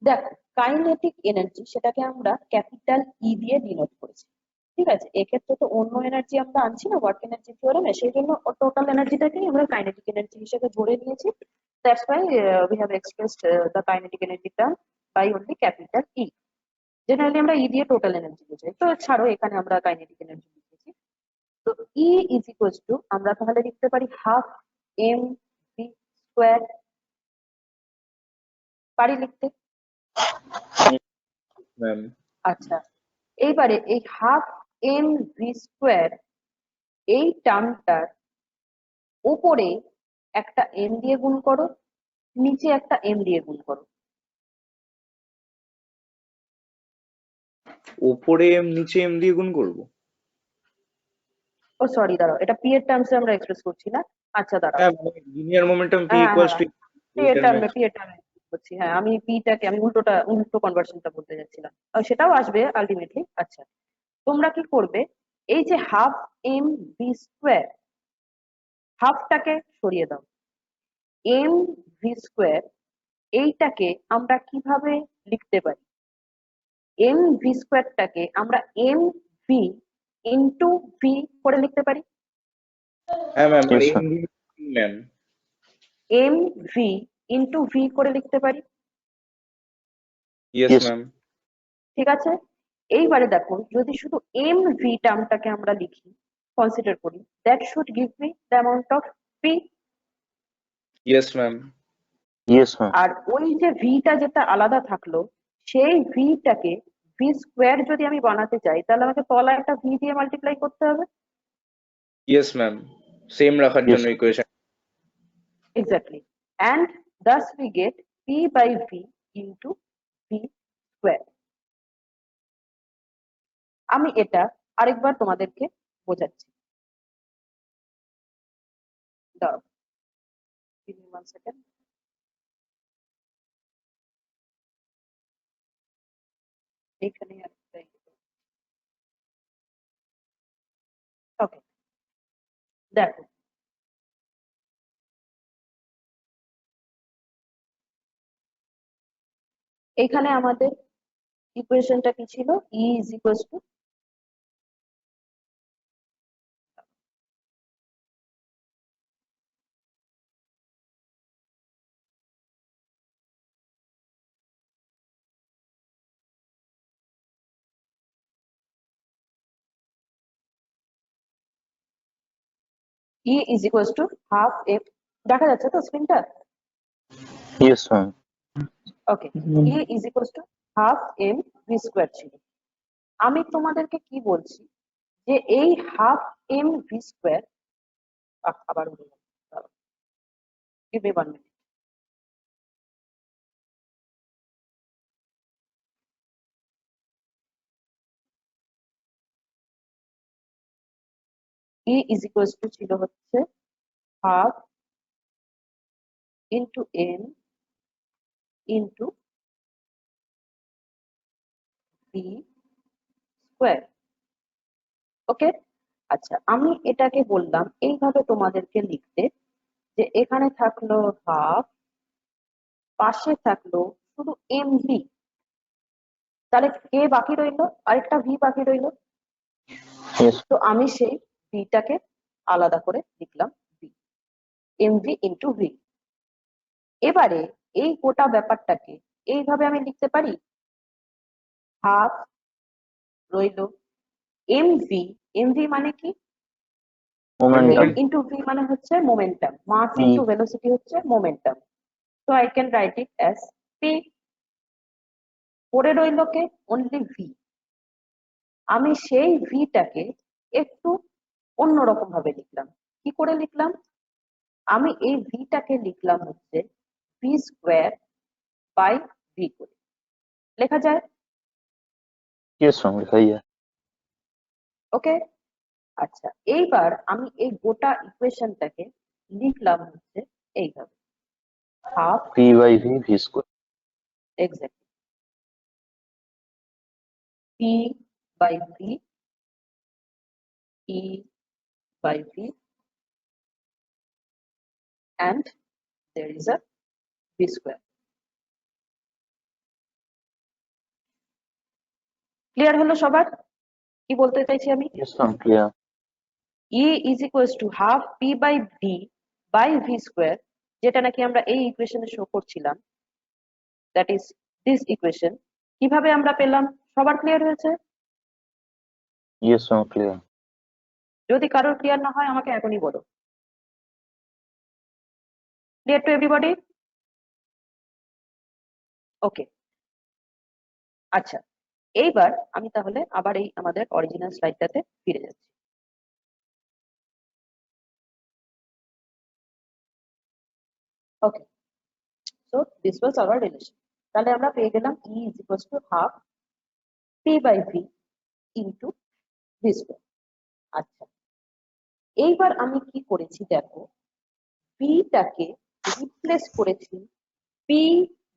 দেখো কাইনেটিক এনার্জি সেটাকে আমরা ক্যাপিটাল ই দিয়ে ডিনোট করেছি, ঠিক আছে। এক্ষেত্রে তো অন্য এনার্জি আমরা আনছি না ওয়ার্ক এনার্জি থিওরেমে, সেই জন্য টোটাল এনার্জিটাকেই আমরা কাইনেটিক এনার্জি হিসেবে ধরে নিয়েছি। That's why we have expressed the kinetic energy term by only capital E. Generally আমরা ই দিয়ে টোটাল এনার্জি বোঝাই, তো ছাড়ো, এখানে আমরা কাইনেটিক এনার্জি লিখেছি। তো ই ইজ ইকুয়ালস টু আমরা তাহলে লিখতে পারি হাফ এম ভি স্কোয়ার, পারি লিখতে? ম্যাম। আচ্ছা, এইবারে এই হাফ এম ভি স্কোয়ার এই টার্মটার উপরে একটা এম দিয়ে গুণ করো, নিচে একটা এম দিয়ে গুণ করো। ওপরে এম নিচে এম দিয়ে গুণ করবো? ও সরি, দাঁড়াও, এটা পি এর টার্মসে আমরা এক্সপ্রেস করছি না। আচ্ছা দাঁড়াও, হ্যাঁ, মানে লিনিয়ার মোমেন্টাম পি হ্যাঁ ইকুয়ালস হ্যাঁ, টু পি এর টার্মে করছি। হ্যাঁ, আমি পিটাকে আমি উল্টো কনভার্সনটা বলতে যাচ্ছিলাম, সেটাও আসবে আলটিমেটলি। আচ্ছা, তোমরা কি করবে, এই যে হাফ এম ভি স্কোয়ার, হাফটাকে সরিয়ে দাও, এম ভি স্কোয়ার এইটাকে আমরা কিভাবে লিখতে পারি? এম ভি স্কোয়ারটাকে আমরা এম ভি ইন্টু ভি করে লিখতে পারি। হ্যাঁ ম্যাম, আর Yes, m ma'am. V ma'am. M v into v করে লিখতে পারি, ইয়েস Yes. ম্যাম। ঠিক আছে। এইবারে দেখো, যদি শুধু এম ভি টার্মটাকে আমরা লিখি, কনসিডার করি, that should give me the amount of P. Yes ma'am. Yes, ma'am. আর ওই যে ভিটা যেটা আলাদা থাকলো, সেই ভিটাকে ভি স্কোয়ার যদি আমি বানাতে চাই, তাহলে আমাকে তলায় একটা ভি দিয়ে মাল্টিপ্লাই করতে হবে। ইয়েস ম্যাম, সেম রাখার Yes. জন্য equation. Exactly, and thus we get p by v into v square। আমি এটা আরেকবার তোমাদেরকে বোঝাচ্ছি, দাঁড়াও, give me 1 second। এখানে ওকে, দেখো এখানে আমাদের ইকুয়েশনটা কি ছিল? E is equals to, E is equals to half f, দেখা যাচ্ছে তো স্ক্রিনটা? Yes, ma'am. Okay, E is equals to half m v square ছিল। আমি তোমাদেরকে কি বলছি, যে এই হাফ এম ভি স্কোয়ার, আবার give me 1 minute। E is equals to ছিল হচ্ছে half into m into v square. Okay, আচ্ছা, আমি এটাকে বললাম এইভাবে তোমাদেরকে লিখতে, যে এখানে থাকলো হাফ, পাশে থাকলো শুধু এম ভি, তাহলে কে বাকি রইলো? আরেকটা ভি বাকি রইলো। Yes. তো আমি সেই ভিটাকে আলাদা করে লিখলাম v, m v into v. এবারে এই গোটা ব্যাপারটাকে এইভাবে আমি লিখতে পারি, হাফ রইলো এম ভি, এম ভি মানে কি? Momentum. এম ইন্টু ভি মানে হচ্ছে মোমেন্টাম, মাস P. ইন্টু ভেলোসিটি হচ্ছে momentum. So I can write it as P. পড়ে রইল কে? Only V. আমি সেই ভিটাকে একটু অন্যরকম ভাবে লিখলাম। কি করে লিখলাম? আমি এই ভিটাকে লিখলাম হচ্ছে ভি স্কোয়ার বাই ভি করে লেখা যায়। Yes, ma'am. लिखाइए। ওকে, আচ্ছা, এইবার আমি এই গোটা ইকুয়েশনটাকে লিখলাম হচ্ছে এইভাবে, half, P by V V square। Exactly, P by V, E by V, and there is a V square. Clear হলো সবার? কি বলতে চাইছি আমি? Yes, ma'am. Clear. E is equals to half P by V by V square, যেটা নাকি আমরা এই ইকুয়েশনে শো করছিলাম, দ্যাট ইজ দিস ইকুয়েশন। কিভাবে আমরা পেলাম? সবার ক্লিয়ার হয়েছে? Yes, ma'am. Clear. যদি কারোর ক্লিয়ার না হয় আমাকে এখনই বলো। Clear to everybody? ওকে, আচ্ছা, এইবার আমি তাহলে আবার এই আমাদের অরিজিনাল স্লাইডটাতে ফিরে যাচ্ছি। Okay, so this was our relation. তাহলে আমরা পেয়ে গেলাম E is equals to half P by V into V square। আচ্ছা, এইবার আমি কি করেছি দেখো, V টাকে রিপ্লেস করেছি P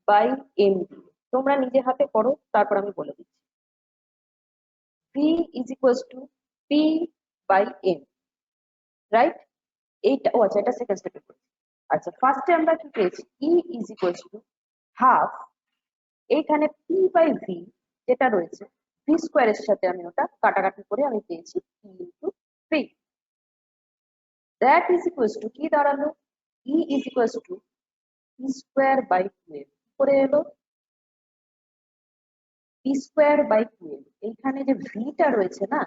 by M দিয়ে। তোমরা নিজে হাতে করো, তারপর আমি বলে দিচ্ছি। V is equals to P by M, right? এইটা, ও আচ্ছা, এটা সেকেন্ড স্টেপে করেছি। আচ্ছা, ফার্স্টে আমরা কি পেয়েছি? E is equals to half, এইখানে P by V যেটা রয়েছে V স্কোয়ারের সাথে আমি ওটা কাটাকাটি করে আমি পেয়েছি P into V। That is equals two কি দাঁড়ালো? E is equals to P square by 12 করে এলো। P square by 12, এইখানে যে V টা রয়েছে না,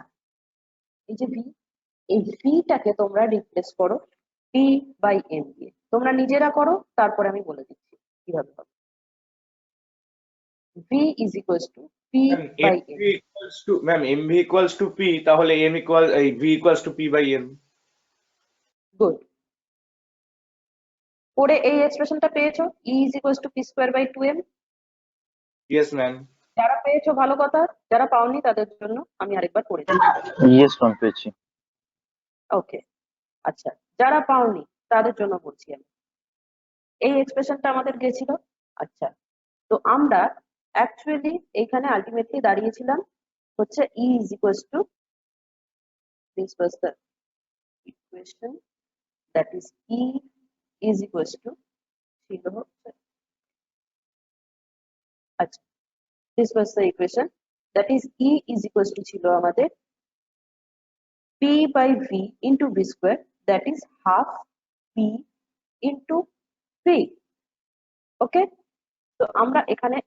এই যে V, এই V টাকে তোমরা রিপ্লেস করো P by M দিয়ে। তোমরা নিজেরা করো, তারপরে আমি বলে দিচ্ছি কিভাবে হবে। V is equals to P by M। MV equals to P, তাহলে V equals to P by M। Good, পরে এই এক্সপ্রেশনটা পেয়েছো, E is equals to P square by 2M। Yes, ma'am. যারা পেয়েছো ভালো কথা, যারা পাওনি তাদের জন্য আমি আরেকবার পড়ে দিচ্ছি। Yes, ma'am. পেয়েছি। ওকে, আচ্ছা, যারা পাওনি তাদের জন্য বলছি আমি। এই এক্সপ্রেশনটা আমাদের গেছিল। আচ্ছা, তো আমরা অ্যাকচুয়ালি এখানে আলটিমেটলি দাঁড়িয়েছিলাম হচ্ছে E is equals to, this was the equation, that is E is equals to ছিল হচ্ছে, আচ্ছা, this was the equation, that is E is equals to ছিল আমাদের P by V into V square, that is half P into V। ওকে, তো আমরা এখানে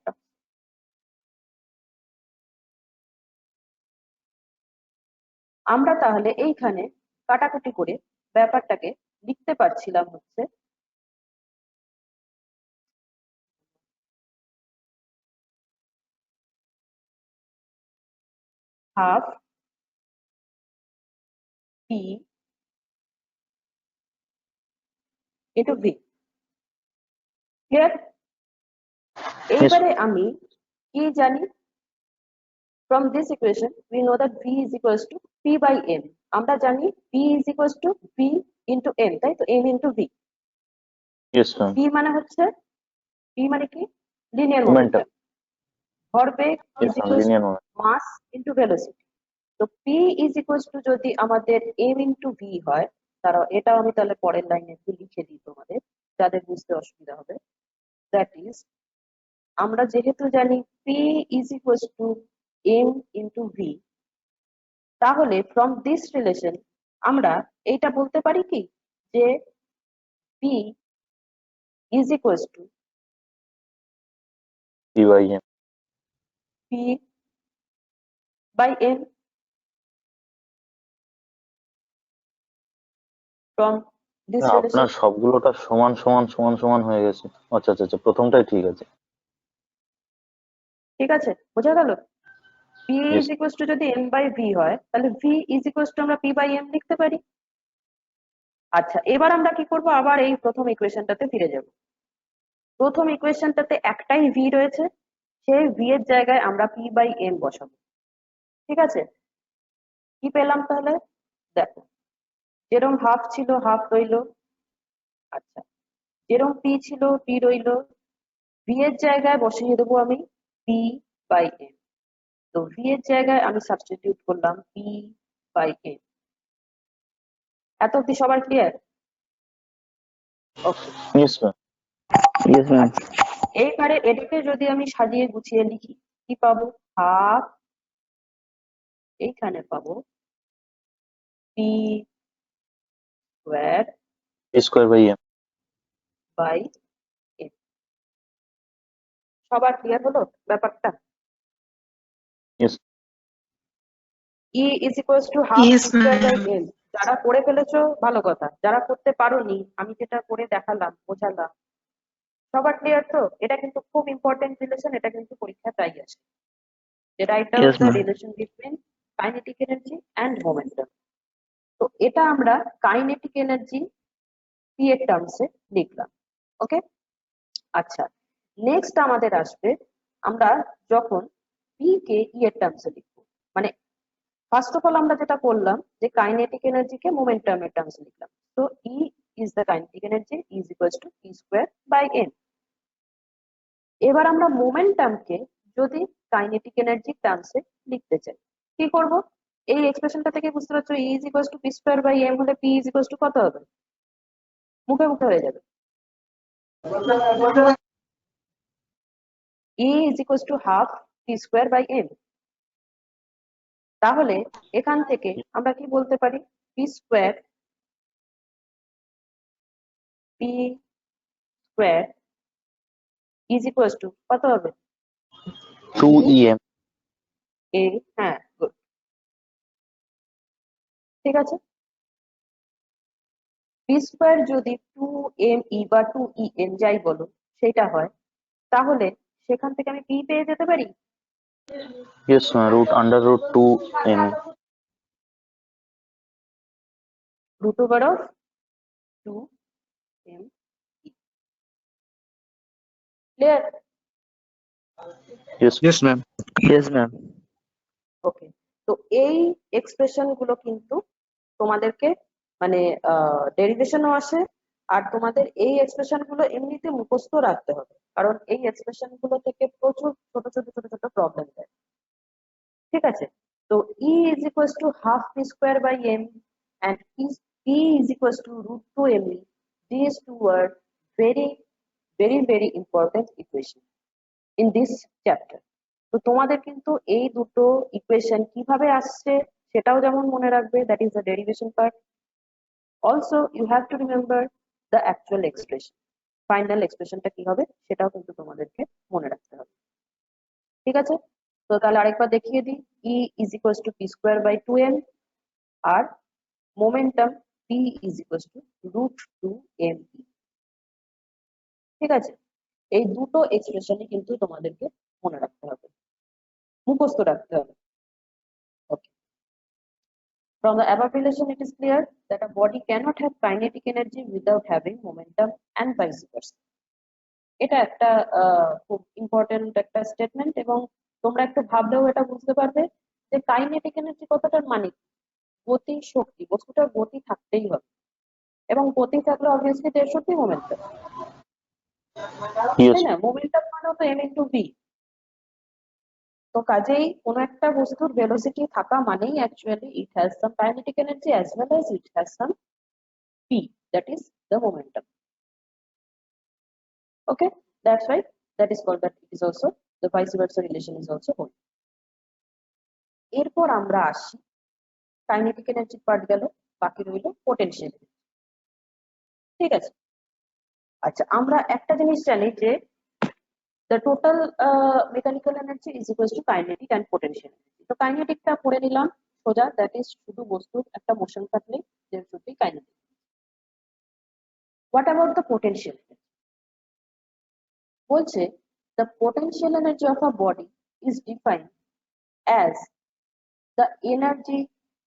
আমরা তাহলে এইখানে কাটাকুটি করে ব্যাপারটাকে লিখতে পারছিলাম হচ্ছে half P into V। Clear? এইবারে আমি কি জানি, from this equation we know that V is equals to P by M। আমরা জানি P is equals to V into M, তাই তো? M into V। Yes, ma'am. P মানে হচ্ছে, P মানে কি? Linear Momentum. মোমেন্টাম। ভরবেগ Yes, is ma'am. equals Linear to momentum. mass into velocity। তো P is equals to যদি আমাদের M into V হয়, তারা এটাও আমি তাহলে পরের লাইনে একটু লিখে দিই তোমাদের, যাদের বুঝতে অসুবিধা হবে। দ্যাট ইজ, আমরা যেহেতু জানি P is equals to M into V, তাহলে ফ্রম দিস রিলেশন আমরা এইটা বলতে পারি কি, যে P is equals to P by M. P by M। from this না, relation, আপনার সবগুলোটা সমান সমান সমান সমান হয়ে গেছে। আচ্ছা আচ্ছা আচ্ছা, প্রথমটাই ঠিক আছে। ঠিক আছে, বোঝা গেল? P Yes. is equals to যদি M by V হয়, তাহলে V is equals to আমরা P by M লিখতে পারি। আচ্ছা, এবার আমরা কি করব, আবার এই প্রথম ইকুয়েশনটাতে ফিরে যাব। প্রথম ইকুয়েশনটাতে একটাই V রয়েছে, সেই V এর জায়গায় আমরা P by M বসাবো। ঠিক আছে, কি পেলাম তাহলে? দেখো, যেরকম হাফ ছিল হাফ রইলো, আচ্ছা, যেরকম P ছিল P রইলো, V এর জায়গায় বসিয়ে দেবো আমি P by M। তো ভি এর জায়গায় আমি সাবস্টিটিউট করলাম পি বাই এন। এত অব্দি সবার ক্লিয়ার? ওকে, ইয়েস ম্যাম। Yes, ma'am. এইবারে এটাকে যদি আমি সাজিয়ে গুছিয়ে লিখি কি পাবো? হাফ, এইখানে পাবো p square square by m. By n. সবার ক্লিয়ার হলো ব্যাপারটা? Yes. E is equals to half Yes, square by ma'am. N. যারা করে ফেলেছো ভালো কথা, যারা করতে পারোনি আমি যেটা করে দেখালাম বোঝালাম, সবার ক্লিয়ার তো? এটা কিন্তু খুব ইম্পর্টেন্ট রিলেশন, এটা কিন্তু পরীক্ষা তাই আসে, যে write down Yes, the ma'am. Relation between kinetic energy and momentum. তো এটা আমরা কাইনেটিক এনার্জি পি এর টার্মসে লিখলাম। ওকে, আচ্ছা, নেক্সট আমাদের আসবে আমরা যখন পি কে ই এর টার্মসে লিখবো, মানে ফার্স্ট অফ অল আমরা যেটা করলাম যে কাইনেটিক এনার্জিকে মোমেন্টাম এর টার্মসে লিখলাম। তো E is the kinetic energy is equals to p square by n. এবার আমরা মোমেন্টামকে যদি কাইনেটিক এনার্জির টার্মসে লিখতে চাই কি করব? এই এক্সপ্রেশনটা থেকে বুঝতে পারছো E is equals to p square by m হলে পি ইজ ইকুয়ালস টু কত হবে? মুখে মুখে হয়ে যাবে। E is equals to half p square by m. তাহলে এখান থেকে আমরা কি বলতে পারি? P square is equals to কত হবে? 2 EM। এ, হ্যাঁ গুড, ঠিক আছে। পি স্কোয়ার যদি 2 ME বা 2 EM যাই বলো সেটা হয়, তাহলে সেখান থেকে আমি পি পেয়ে যেতে পারি। Yes ma'am, √2 M। Root over of 2 ME। Clear? Yes. Yes, ma'am. Yes, ma'am. Okay, তো এই এক্সপ্রেশন গুলো কিন্তু তোমাদেরকে মানে ডেরিভেশনও আসে, আর তোমাদের এই এক্সপ্রেশন গুলো এমনিতে মুখস্থ রাখতে হবে, কারণ এই এক্সপ্রেশন গুলো থেকে প্রচুর ছোট ছোট ছোট ছোট প্রবলেম দেয়। ঠিক আছে, তো E is equals to half p square by m and p is equals to √2 ME. These two are very very important equation in this chapter. তো তোমাদের কিন্তু এই দুটো ইকুয়েশন কিভাবে আসছে সেটাও যেমন মনে রাখবে, that is the derivation part. Also you have to remember the actual expression, final এক্সপ্রেশনটা কি হবে সেটাও কিন্তু তোমাদেরকে মনে রাখতে হবে। ঠিক আছে, তো তাহলে আরেকবার দেখিয়ে দিই। E is equals to p square by 2M আর momentum p is equals to √2 ME। ঠিক আছে, এই দুটো এক্সপ্রেশনই কিন্তু তোমাদেরকে মনে রাখতে হবে, মুখস্থ রাখতে হবে। ওকে, from the above relation it is clear that a body cannot have kinetic energy without having momentum and vice versa. এটা একটা খুব ইম্পর্টেন্ট একটা স্টেটমেন্ট, এবং তোমরা একটু ভাবলেও এটা বুঝতে পারবে যে কাইনেটিক এনার্জি কতটার মানে গতি, শক্তি, বস্তুটার গতি থাকতেই হবে, এবং গতি থাকলে অবভিয়াসলি দেড় শক্তি মোমেন্টাম, ইয়েস। তাই না? মোমেন্টাম মানে তো m ইন্টু ভি। তো কাজেই কোনো একটা বস্তুর ভেলোসিটি থাকা মানেই actually it has some kinetic energy as well as it has some P, that is the momentum. Okay, that's right, that is called, that it is also the vice versa relation is also holding. এরপর আমরা আসি kinetic energy part গেল, বাকি রইল potential. ঠিক আছে, আচ্ছা আমরা একটা জিনিস জানি যে the total mechanical energy is equals to kinetic and potential energy. তো কাইনেটিকটা পড়ে নিলাম সোজা, দ্যাট ইজ শুধু বস্তুর একটা মোশন থাকলে there should be kinetic. What about the potential energy? বলছে the potential energy of a body is defined as the energy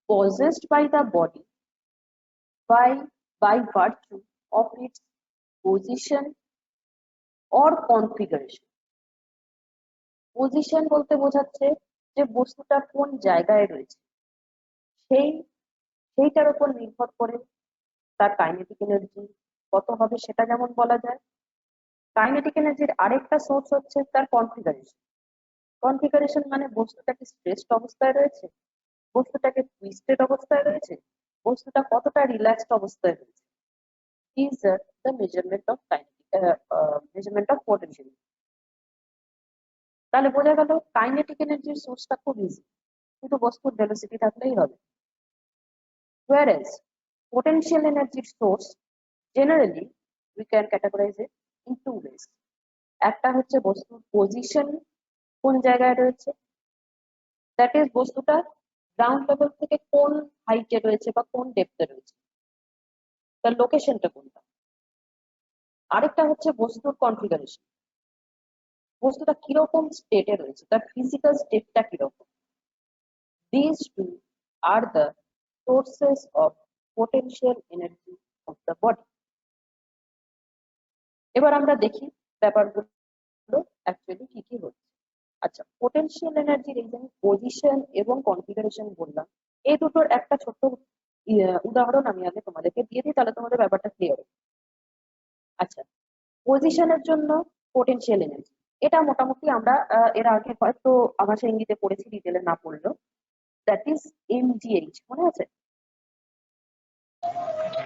possessed by the body by virtue of its position or configuration. Position বলতে বোঝাচ্ছে যে বস্তুটা কোন জায়গায় রয়েছে সেইটার উপর নির্ভর করে তার কাইনেটিক এনার্জি কত হবে সেটা যেমন বলা যায়। কাইনেটিক এনার্জির আরেকটা সোর্স হচ্ছে তার কনফিগারেশন, কনফিগারেশন মানে বস্তুটা কি স্ট্রেসড অবস্থায় রয়েছে, বস্তুটাকে টুইস্টেড অবস্থায় রয়েছে, বস্তুটা কতটা রিল্যাক্সড অবস্থায় রয়েছে। These are the measurement of potential. তাহলে বোঝা গেল কাইনেটিক এনার্জির সোর্সটা খুব ইজি, কিন্তু বস্তুর ভেলোসিটি থাকলেই হবে। Whereas potential energy source generally we can categorize it in two ways. একটা হচ্ছে বস্তুর পজিশন কোন জায়গায় রয়েছে, দ্যাট ইজ বস্তুটা গ্রাউন্ড লেভেল থেকে কোন হাইটে রয়েছে বা কোন ডেপথে রয়েছে, তার লোকেশনটা কোনটা। আরেকটা হচ্ছে বস্তুর কনফিগারেশন, বস্তুটা কিরকম স্টেটে রয়েছে, তার ফিজিক্যাল স্টেটটা কিরকম। These two are the sources of potential energy of the body. এবার আমরা দেখি ব্যাপারগুলো অ্যাকচুয়ালি কি কি হচ্ছে। আচ্ছা, পোটেনশিয়াল এনার্জির এই যে পজিশন এবং কনফিগারেশন বললাম, এই দুটোর একটা ছোট্ট উদাহরণ আমি আগে তোমাদেরকে দিয়ে দিই, তাহলে তোমাদের ব্যাপারটা ক্লিয়ার হবে। আচ্ছা, পজিশনের জন্য পোটেনশিয়াল এনার্জি, এটা মোটামুটি আমরা এর আগে হয়তো আভাসা ইঙ্গিতে পড়েছি, ডিটেলে না পড়লেও। দ্যাট ইজ এমজিএইচ, মনে আছে?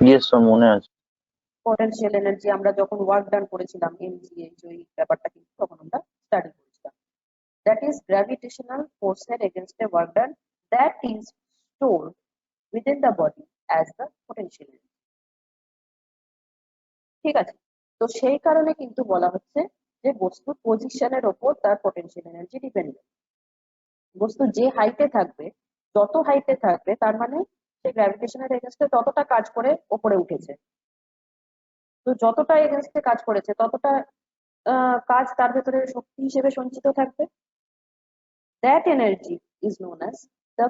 ইয়েস স্যার, মনে আছে। পটেনশিয়াল এনার্জি আমরা যখন ওয়ার্ক ডান করেছিলাম, এমজিএইচ ওই ব্যাপারটা কিন্তু তখন আমরা স্টাডি করেছিলাম। দ্যাট ইজ গ্র্যাভিটেশনাল ফোর্সের against A work done that is stored within the body as the potential energy. ঠিক আছে, তো সেই কারণে কিন্তু বলা হচ্ছে যে বস্তুর পজিশনের ওপর তার পোটেনশিয়াল এনার্জি ডিপেন্ডেন্ট। বস্তু যে হাইটে থাকবে, যত হাইটে থাকবে, তার মানে সে গ্র্যাভিটেশনের এগেনস্টে ততটা কাজ করে ওপরে উঠেছে। তো যতটা এগেনস্টে কাজ করেছে ততটা কাজ তার ভেতরে শক্তি হিসেবে সঞ্চিত থাকবে। That energy is known as the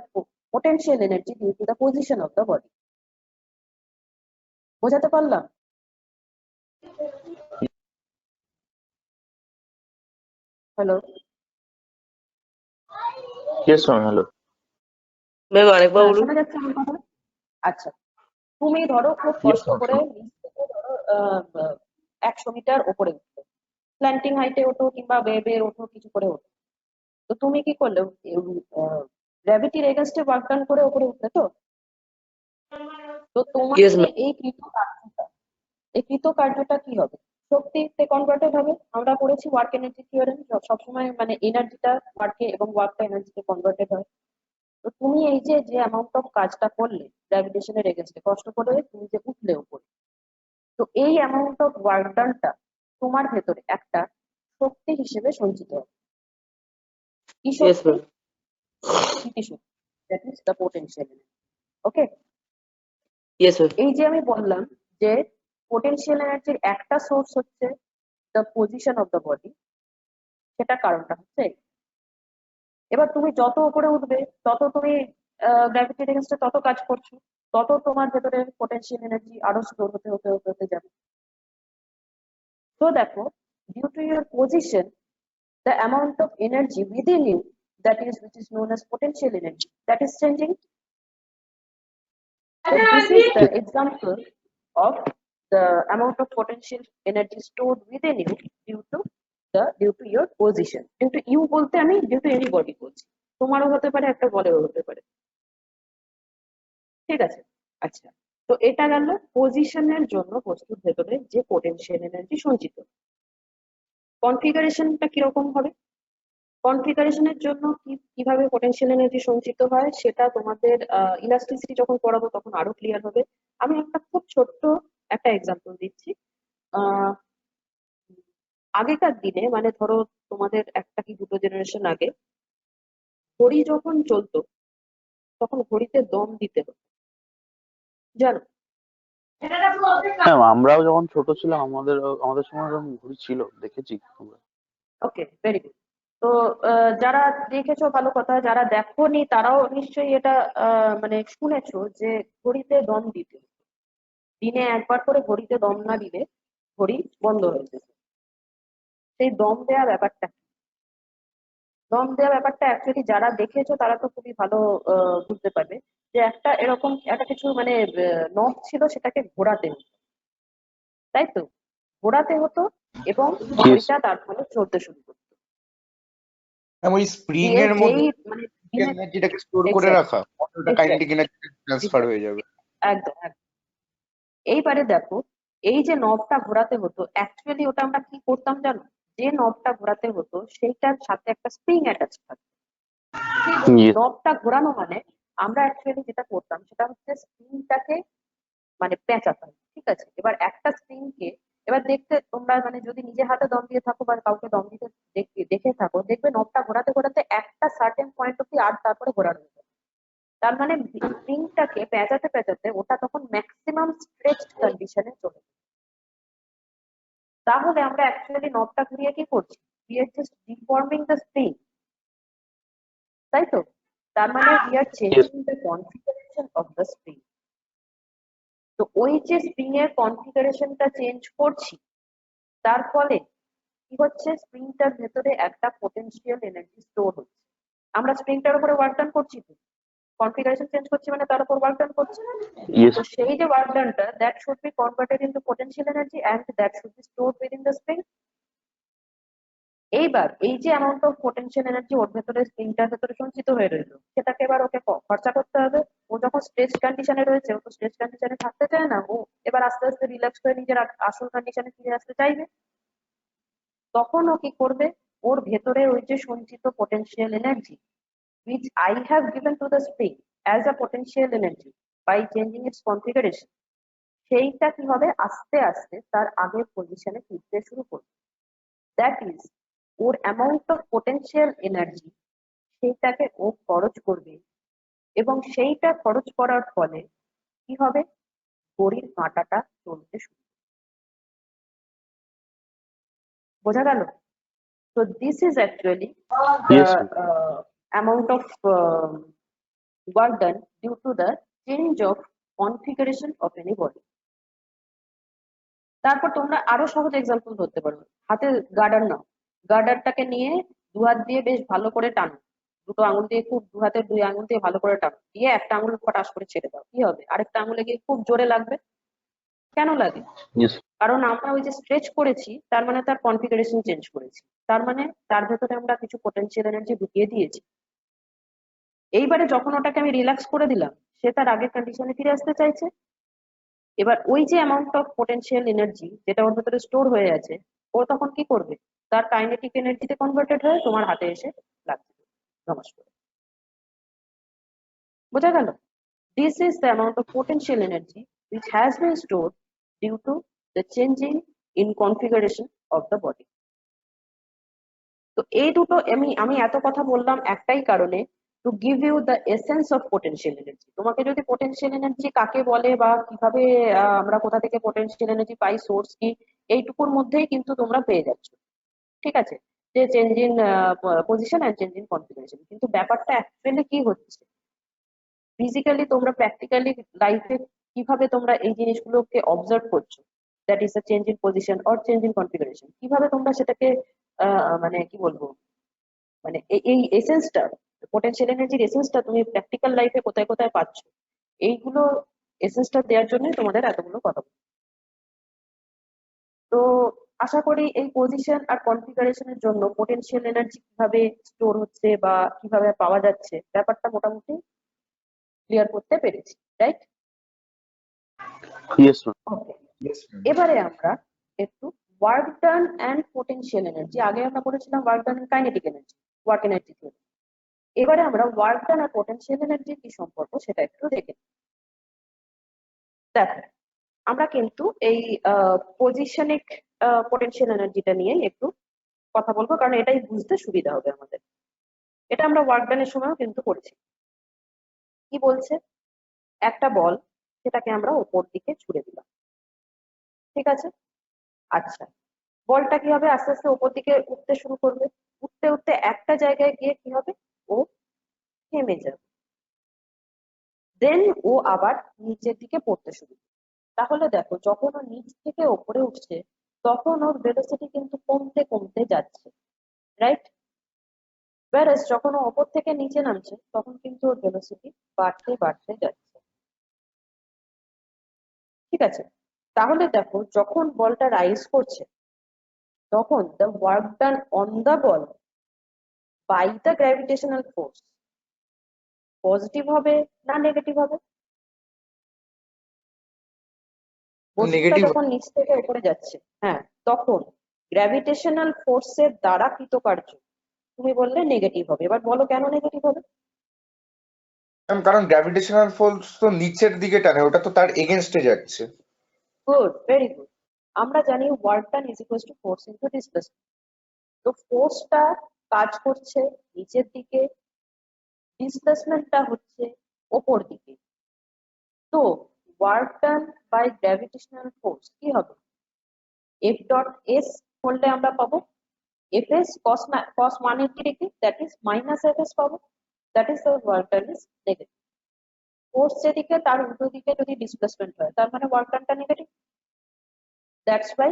potential energy due to the position of the body. বোঝাতে পারলাম? Hello yes ma'am, hello. Ma'am আরেকবার বলুন। শোনা যাচ্ছে আমার কথা? আচ্ছা, তুমি ধরো খুব Yes, কষ্ট ma'am, করে নিচ থেকে ধরো 100 মিটার উপরে উঠলো, প্ল্যান্টিং হাইটে ওঠো কিংবা ওয়েবে ওঠো, কিছু করে ওঠো। তো তুমি কি করলে, গ্র্যাভিটির এগেনস্টে ওয়ার্ক ডান করে উপরে উঠলে। তো তোমার Yes, যে ma'am. এই কৃতকার্যটা কি হবে, শক্তিতে কনভার্টেড হবে। আমরা পড়েছি ওয়ার্ক এনার্জি থিওরেম, সবসময় মানে এনার্জিটা ওয়ার্কে এবং ওয়ার্কটা এনার্জিতে কনভার্টেড হয়। তো তুমি এই যে যে অ্যামাউন্ট অফ কাজটা করলে গ্র্যাভিটেশনের এগেনস্টে, কষ্ট করে তুমি যে উঠলে উপরে, তো এই অ্যামাউন্ট অফ ওয়ার্ক ডানটা তোমার ভেতরে একটা শক্তি হিসেবে সঞ্চিত হবে। কি Yes, শক্তি? ma'am. স্মৃতিশক্তি, that is the potential energy. Okay, Yes, ma'am. এই যে আমি বললাম যে পোটেনশিয়াল এনার্জির একটা সোর্স হচ্ছে the position of the body, সেটা কারণটা হচ্ছে এই। এবার তুমি যত উপরে উঠবে তত তুমি গ্র্যাভিটির এগেনস্টে তত কাজ করছো, তত তোমার ভেতরে পোটেনশিয়াল এনার্জি আরো স্টোর হতে হতে হতে হতে যাবে। তো দেখো, due to your position the amount of energy within you, that is which is known as potential energy, that is changing. So this is the example of the amount of potential energy stored within you due to your position. Due to you বলতে আমি due to anybody বলছি, তোমারও হতে পারে, একটা বলেও হতে পারে। ঠিক আছে, আচ্ছা, তো এটা গেল পজিশনের জন্য বস্তুর ভেতরে যে পোটেনশিয়াল এনার্জি সঞ্চিত। কনফিগারেশনটা কিরকম হবে? কনফিগারেশনের জন্য কিভাবে পোটেনশিয়াল এনার্জি সঞ্চিত হয় সেটা তোমাদের ইলাস্টিসিটি যখন পড়াবো তখন আরো ক্লিয়ার হবে। আমি একটা খুব ছোট্ট একটা এক্সাম্পল দিচ্ছি। আহ, আগেকার দিনে মানে ধরো তোমাদের একটা কি দুটো জেনারেশন আগে ঘড়ি যখন চলতো তখন ঘড়িতে দম দিতে হতো, জানো? হ্যাঁ, আমরাও যখন ছোট ছিলাম আমাদের আমাদের সময় এরকম ঘড়ি ছিল, দেখেছি আমরা। ওকে, ভেরি গুড। তো যারা দেখেছো ভালো কথা, যারা দেখোনি তারাও নিশ্চয়ই এটা মানে শুনেছো যে ঘড়িতে দম দিতে হতো। দিনে একবার করে ঘড়িতে দম না দিলে ঘড়ি বন্ধ হয়ে যেত। সেই দম দেওয়া ব্যাপারটা কি? দম দেওয়া ব্যাপারটা অ্যাকচুয়ালি যারা দেখেছো তারা তো খুবই ভালো বুঝতে পারবে যে একটা এরকম একটা কিছু মানে নব ছিল, সেটাকে ঘোরাতে হতো, তাই তো? ঘোরাতে হতো এবং Yes. ঘড়িটা তার ফলে চলতে শুরু করতো। ওই স্প্রিং দিয়ে এর মধ্যে যেই মানে বিনের এনার্জিটাকে স্টোর করে এক্স্যাক্ট রাখা, ওটা কাইনেটিক এনার্জি ট্রান্সফার হয়ে যাবে। একদম একদম। এইবারে দেখো, এই যে নবটা ঘোরাতে হতো, অ্যাকচুয়ালি ওটা আমরা কি করতাম জানো? যে নবটা ঘোরাতে হতো সেইটার সাথে একটা স্প্রিং অ্যাটাচ থাকতো। Yes. নবটা ঘোরানো মানে আমরা অ্যাকচুয়ালি যেটা করতাম সেটা হচ্ছে স্প্রিংটাকে মানে পেঁচাতাম, ঠিক আছে? এবার একটা স্প্রিংকে এবার দেখতে তোমরা মানে যদি নিজে হাতে দম দিয়ে থাকো বা কাউকে দম দিতে দেখে থাকো, দেখবে নবটা ঘোরাতে ঘোরাতে একটা সার্টেন পয়েন্ট অব্দি আর তারপরে ঘোরানো হতো। তার মানে স্প্রিংটাকে পেঁচাতে পেঁচাতে ওটা তখন ম্যাক্সিমাম স্ট্রেচড কন্ডিশনে চলে যায়। তাহলে আমরা অ্যাকচুয়ালি নবটা ঘুরিয়ে কি করছি? We are just deforming the spring, তাই তো? তার মানে we are Yes. Changing the configuration of the spring. তো ওই যে স্প্রিং এর কনফিগারেশনটা চেঞ্জ করছি, তার ফলে কি হচ্ছে? স্প্রিংটার ভেতরে একটা পোটেনশিয়াল এনার্জি স্টোর হচ্ছে। আমরা স্প্রিংটার উপরে ওয়ার্ক ডান করছি, তো কনফিগারেশন চেঞ্জ করছি মানে তার উপর ওয়ার্ক ডান করছি। Yes. তো সেই যে ওয়ার্ক ডানটা, that should be converted into potential energy and that should be stored within the spring. এইবার এই যে অ্যামাউন্ট অফ পোটেনশিয়াল এনার্জি ওর ভেতরে স্প্রিংটার ভেতরে সঞ্চিত হয়ে রইলো, সেটাকে এবার ওকে খরচা করতে হবে। ও যখন স্ট্রেস কন্ডিশনে রয়েছে, ও তো স্ট্রেস কন্ডিশনে থাকতে চায় না, ও এবার আস্তে আস্তে রিল্যাক্স করে নিজের আসল কন্ডিশনে ফিরে আসতে চাইবে। তখন ও কি করবে? ওর ভেতরে ওই যে সঞ্চিত potential energy which I have given to the spring as a potential energy by changing its configuration, সেইটা কি হবে? আস্তে আস্তে তার আগের পজিশনে ফিরতে শুরু করবে। That is, or amount of potential energy সেইটাকে ও খরচ করবে, এবং সেইটা খরচ করার ফলে কি হবে? ঘড়ির কাঁটাটা চলতে শুরু করবে। বোঝা গেল? So this is actually the Yes, ma'am. amount of work done due to the change of configuration of any body. তারপর তোমরা আরো সহজ এক্সাম্পল ধরতে পারো। হাতে গার্ডার নাও, গার্ডারটাকে নিয়ে দু হাত দিয়ে বেশ ভালো করে টানো, দুটো আঙুল দিয়ে খুব, দু হাতের দুই আঙুল দিয়ে ভালো করে টানো, দিয়ে একটা আঙুল ফটাস করে ছেড়ে দাও। কি হবে? আরেকটা আঙুলে গিয়ে খুব জোরে লাগবে। কেন লাগে? Yes. কারণ আমরা ওই যে স্ট্রেচ করেছি, তার মানে তার কনফিগারেশন চেঞ্জ করেছি, তার মানে তার ভেতরে আমরা কিছু পোটেনশিয়াল এনার্জি ঢুকিয়ে দিয়েছি। এইবারে যখন ওটাকে আমি রিল্যাক্স করে দিলাম, সে তার আগের কন্ডিশনে ফিরে আসতে চাইছে। এবার ওই যে অ্যামাউন্ট অফ পোটেনশিয়াল এনার্জি যেটা ওর ভেতরে স্টোর হয়ে আছে, ও তখন কি করবে? তার কাইনেটিক এনার্জিতে কনভার্টেড হয়ে তোমার হাতে এসে লাগবে। নমস্কার। বোঝা গেল? This is the amount of potential energy which has been stored due to the changing in configuration of the body. তো এই দুটো আমি আমি এত কথা বললাম একটাই কারণে, to give you the essence of potential energy. তোমাকে যদি পোটেনশিয়াল এনার্জি কাকে বলে বা কিভাবে আমরা কোথা থেকে পোটেনশিয়াল এনার্জি পাই, সোর্স কি, এইটুকুর মধ্যেই কিন্তু তোমরা পেয়ে যাচ্ছ, ঠিক আছে? যে change in position and change in configuration. কিন্তু ব্যাপারটা অ্যাকচুয়ালি কি হচ্ছে ফিজিক্যালি, তোমরা প্র্যাকটিক্যালি লাইফে কিভাবে তোমরা এই জিনিসগুলোকে অবজার্ভ করছো, that is a change in position or change in configuration, কিভাবে তোমরা সেটাকে মানে কি বলবো, মানে এই এসেন্সটা, পোটেনশিয়াল এনার্জির এসেন্সটা তুমি প্র্যাকটিক্যাল লাইফে কোথায় কোথায় পাচ্ছ, এইগুলো এসেন্সটা দেওয়ার জন্য তোমাদের এতগুলো কথা। তো আশা করি এই পজিশন আর কনফিগারেশনের জন্য পোটেনশিয়াল এনার্জি কিভাবে স্টোর হচ্ছে বা কিভাবে পাওয়া যাচ্ছে ব্যাপারটা মোটামুটি ক্লিয়ার করতে পেরেছি, রাইট? Yes, ma'am. ওকে, Yes, ma'am. এবারে আমরা একটু work done and potential energy, আগে আমরা পড়েছিলাম work done and kinetic energy, work energy theory. এবারে আমরা ওয়ার্ক ডান আর পোটেনশিয়াল এনার্জির কি সম্পর্ক সেটা একটু দেখে নিই। দেখো, আমরা কিন্তু এই পজিশনিক পোটেনশিয়াল এনার্জিটা নিয়ে একটু কথা বলবো, কারণ এটাই বুঝতে সুবিধা হবে আমাদের। এটা আমরা ওয়ার্ক ডানের সময়ও কিন্তু করেছি। কি বলছে? একটা বল, সেটাকে আমরা উপর দিকে ছুড়ে দিলাম, ঠিক আছে? আচ্ছা, বলটা কি হবে? আস্তে আস্তে উপর দিকে উঠতে শুরু করবে, উঠতে উঠতে একটা জায়গায় গিয়ে কি হবে? ও থেমে যাবে, দেন ও আবার নিচের দিকে পড়তে শুরু করবে। তাহলে দেখো, যখন ও নিচ থেকে ওপরে উঠছে তখন ওর ভেলোসিটি কিন্তু কমতে কমতে যাচ্ছে, রাইট? ব্যারেস যখন ও ওপর থেকে নিচে নামছে তখন কিন্তু ওর ভেলোসিটি বাড়তে বাড়তে যাচ্ছে, ঠিক আছে? তাহলে দেখো, যখন বলটা রাইজ করছে তখন the work done on the ball by the gravitational force positive হবে না নেগেটিভ হবে? বস্তুটা নেগেটিভ। যখন নিচ থেকে উপরে যাচ্ছে, হ্যাঁ, তখন গ্র্যাভিটেশনাল ফোর্সের দ্বারা কৃতকার্য তুমি বললে নেগেটিভ হবে। এবার বলো কেন নেগেটিভ হবে? কারণ গ্র্যাভিটেশনাল ফোর্স তো নিচের দিকে টানে, ওটা তো তার এগেনস্টে যাচ্ছে। Good, very good. আমরা জানি work done is equal to force into displacement. তো ফোর্সটা কাজ করছে নিচের দিকে, ডিসপ্লেসমেন্টটা হচ্ছে ওপর দিকে। তো work done by gravitational force কি হবে? এফ ডট এস করলে আমরা পাবো f s cos 180 degree, that is minus f s পাবো, that is the work done is negative. Force যেদিকে তার উল্টো দিকে যদি ডিসপ্লেসমেন্ট হয় তার মানে ওয়ার্ক ডানটা নেগেটিভ। That's why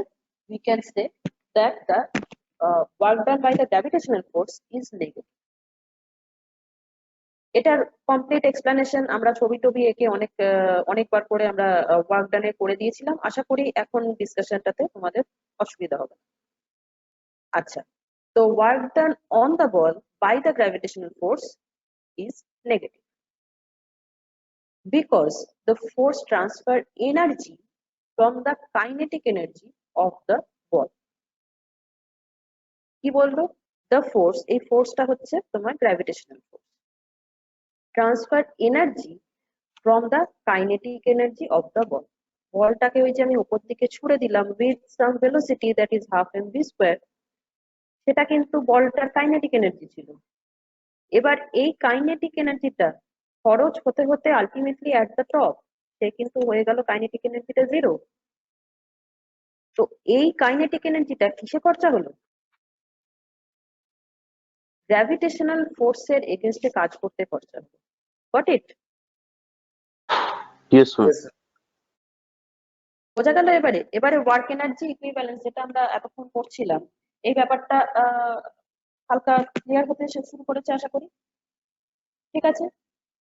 we can say that the work done by the gravitational force is negative. এটার কমপ্লিট এক্সপ্লেনেশন আমরা ছবি টবি এঁকে অনেকবার করে আমরা ওয়ার্ক ডানে করে দিয়েছিলাম। আশা করি এখন ডিসকাশনটাতে তোমাদের অসুবিধা হবে না। আচ্ছা, তো work done on the ball by the gravitational force is negative because the force transfer energy from the kinetic energy of the ball. কি বললো? the force, এই ফোর্সটা হচ্ছে তোমার gravitational force, transfer energy from the kinetic energy of the ball. বলটাকে ওই যে আমি উপর দিকে ছুড়ে দিলাম with some velocity that is half mv square, সেটা কিন্তু বলটার কাইনেটিক এনার্জি ছিল। এবার এই কাইনেটিক এনার্জিটা খরচ হতে হতে আলটিমেটলি অ্যাট দ্য টপ সে কিন্তু হয়ে গেল কাইনেটিক এনার্জিটা জিরো। তো এই কাইনেটিক এনার্জিটা কিসে খরচা হলো? গ্র্যাভিটেশনাল ফোর্সের এগেনস্টে কাজ করতে খরচা হলো। Got it? Yes ma'am. বোঝা গেল? এবারে ওয়ার্ক এনার্জি ইকুইভ্যালেন্স যেটা আমরা এতক্ষণ করছিলাম, এই ব্যাপারটা হালকা ক্লিয়ার হতে শুরু করেছে আশা করি। ঠিক আছে?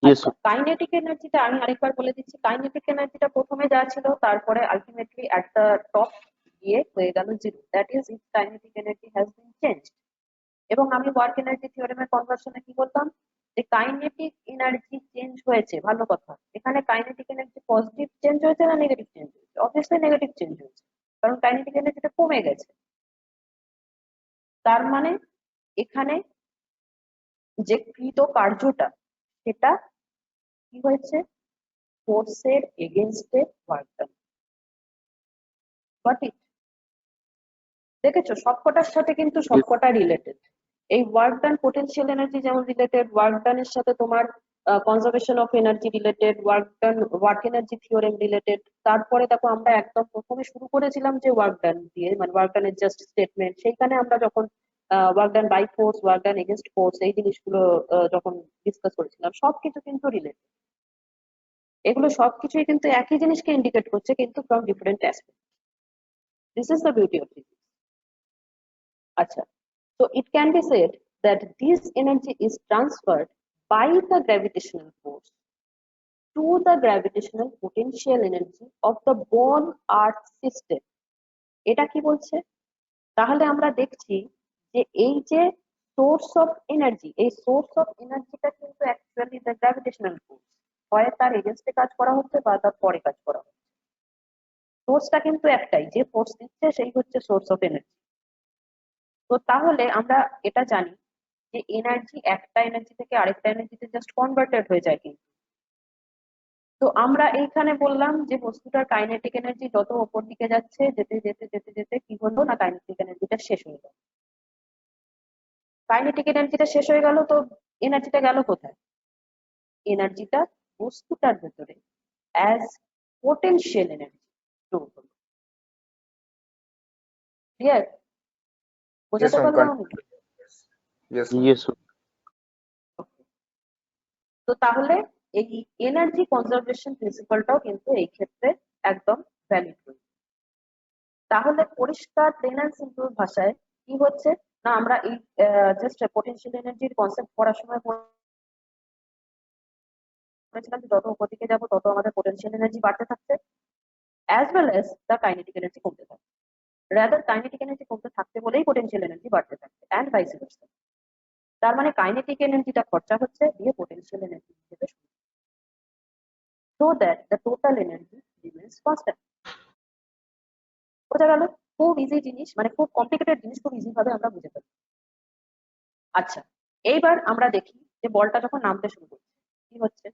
ইয়েস কাইনেটিক এনার্জিটা আমি আরেকবার বলে দিচ্ছি। কাইনেটিক এনার্জিটা প্রথমে যা ছিল তারপরে আলটিমেটলি অ্যাট দ্য টপ গিয়ে হয়ে গেল zero, that is if kinetic energy has been changed. এবং আমি ওয়ার্ক এনার্জি থিওরেমের কনভার্সনে কি বলতাম যে কাইনেটিক এনার্জি চেঞ্জ হয়েছে, ভালো কথা। এখানে কাইনেটিক এনার্জি পজিটিভ চেঞ্জ হয়েছে না নেগেটিভ চেঞ্জ হয়েছে? অবভিয়াসলি নেগেটিভ চেঞ্জ হয়েছে, কারণ কাইনেটিক এনার্জিটা কমে গেছে। তার মানে এখানে যে কৃত কার্যটা সেটা কি হয়েছে? ফোর্সের এগেনস্টে ওয়ার্ক ডান। বাট দেখেছো সবকটার সাথে কিন্তু সবকটা রিলেটেড। এই ওয়ার্ক ডান পোটেনশিয়াল এনার্জি যেমন রিলেটেড, ওয়ার্ক ডানের সাথে তোমার conservation of energy related, work done work energy theorem related. তারপরে দেখো আমরা একদম প্রথমে শুরু করেছিলাম যে ওয়ার্ক ডান দিয়ে, মানে ওয়ার্ক ডানের জাস্ট স্টেটমেন্ট, সেইখানে আমরা যখন work done by force, work done against force, এই জিনিসগুলো যখন ডিসকাস করেছিলাম, সবকিছু কিন্তু রিলেটেড। এগুলো সবকিছুই কিন্তু একই জিনিসকে ইন্ডিকেট করছে, কিন্তু from different aspect. This is the beauty of physics. আচ্ছা, so it can be said that this energy is transferred by the gravitational force to the gravitational potential energy of the ball earth system. এটা কি বলছে? তাহলে আমরা দেখছি যে এই যে সোর্স অফ এনার্জি, এই সোর্স অফ এনার্জিটা কিন্তু অ্যাকচুয়ালি দ্য গ্র্যাভিটেশনাল ফোর্স, হয় তার এগেনস্টে কাজ করা হচ্ছে বা তার পরে কাজ করা হচ্ছে। সোর্সটা কিন্তু একটাই, যে ফোর্স দিচ্ছে সেই হচ্ছে সোর্স অফ এনার্জি। তো তাহলে আমরা এটা জানি যে এনার্জি একটা এনার্জি থেকে আরেকটা এনার্জিতে জাস্ট কনভার্টেড হয়ে যায় কিন্তু। তো আমরা এইখানে বললাম যে বস্তুটার কাইনেটিক এনার্জি যত উপর দিকে যাচ্ছে, যেতে যেতে যেতে যেতে কি হলো না, কাইনেটিক এনার্জিটা শেষ হয়ে গেল। কাইনেটিক এনার্জিটা শেষ হয়ে গেল, তো এনার্জিটা গেল কোথায়? এনার্জিটা বস্তুটার ভেতরে অ্যাজ পোটেনশিয়াল এনার্জি স্টোর হলো। ক্লিয়ার? বোঝাতে পারলাম আমি? ইয়েস তো তাহলে এই এনার্জি কনজারভেশন প্রিন্সিপালটাও কিন্তু এই ক্ষেত্রে একদম ভ্যালিড রয়েছে। তাহলে পরিষ্কার প্লেন এন্ড সিম্পল ভাষায় কি হচ্ছে না, আমরা এই জাস্ট পটেনশিয়াল এনার্জির কনসেপ্ট পড়ার সময় বলেছিলাম যে যত উপর দিকে যাবো তত আমাদের পটেনশিয়াল এনার্জি বাড়তে থাকছে, as well as the kinetic energy কমতে থাকছে। রাদার কাইনেটিক এনার্জি কমতে থাকতে বলেই পটেনশিয়াল এনার্জি বাড়তে থাকছে, অ্যান্ড ভাইস ভার্সা। তার মানে কাইনেটিক এনার্জিটা খরচা হচ্ছে, দিয়ে পোটেনশিয়াল এনার্জি হিসেবে, so that the total energy remains constant. বোঝা গেল? খুব ইজি জিনিস, মানে খুব কমপ্লিকেটেড জিনিস খুব ইজি ভাবে আমরা বুঝে ফেলবো। আচ্ছা, এইবার আমরা দেখি যে বলটা যখন নামতে শুরু করছে কি হচ্ছে।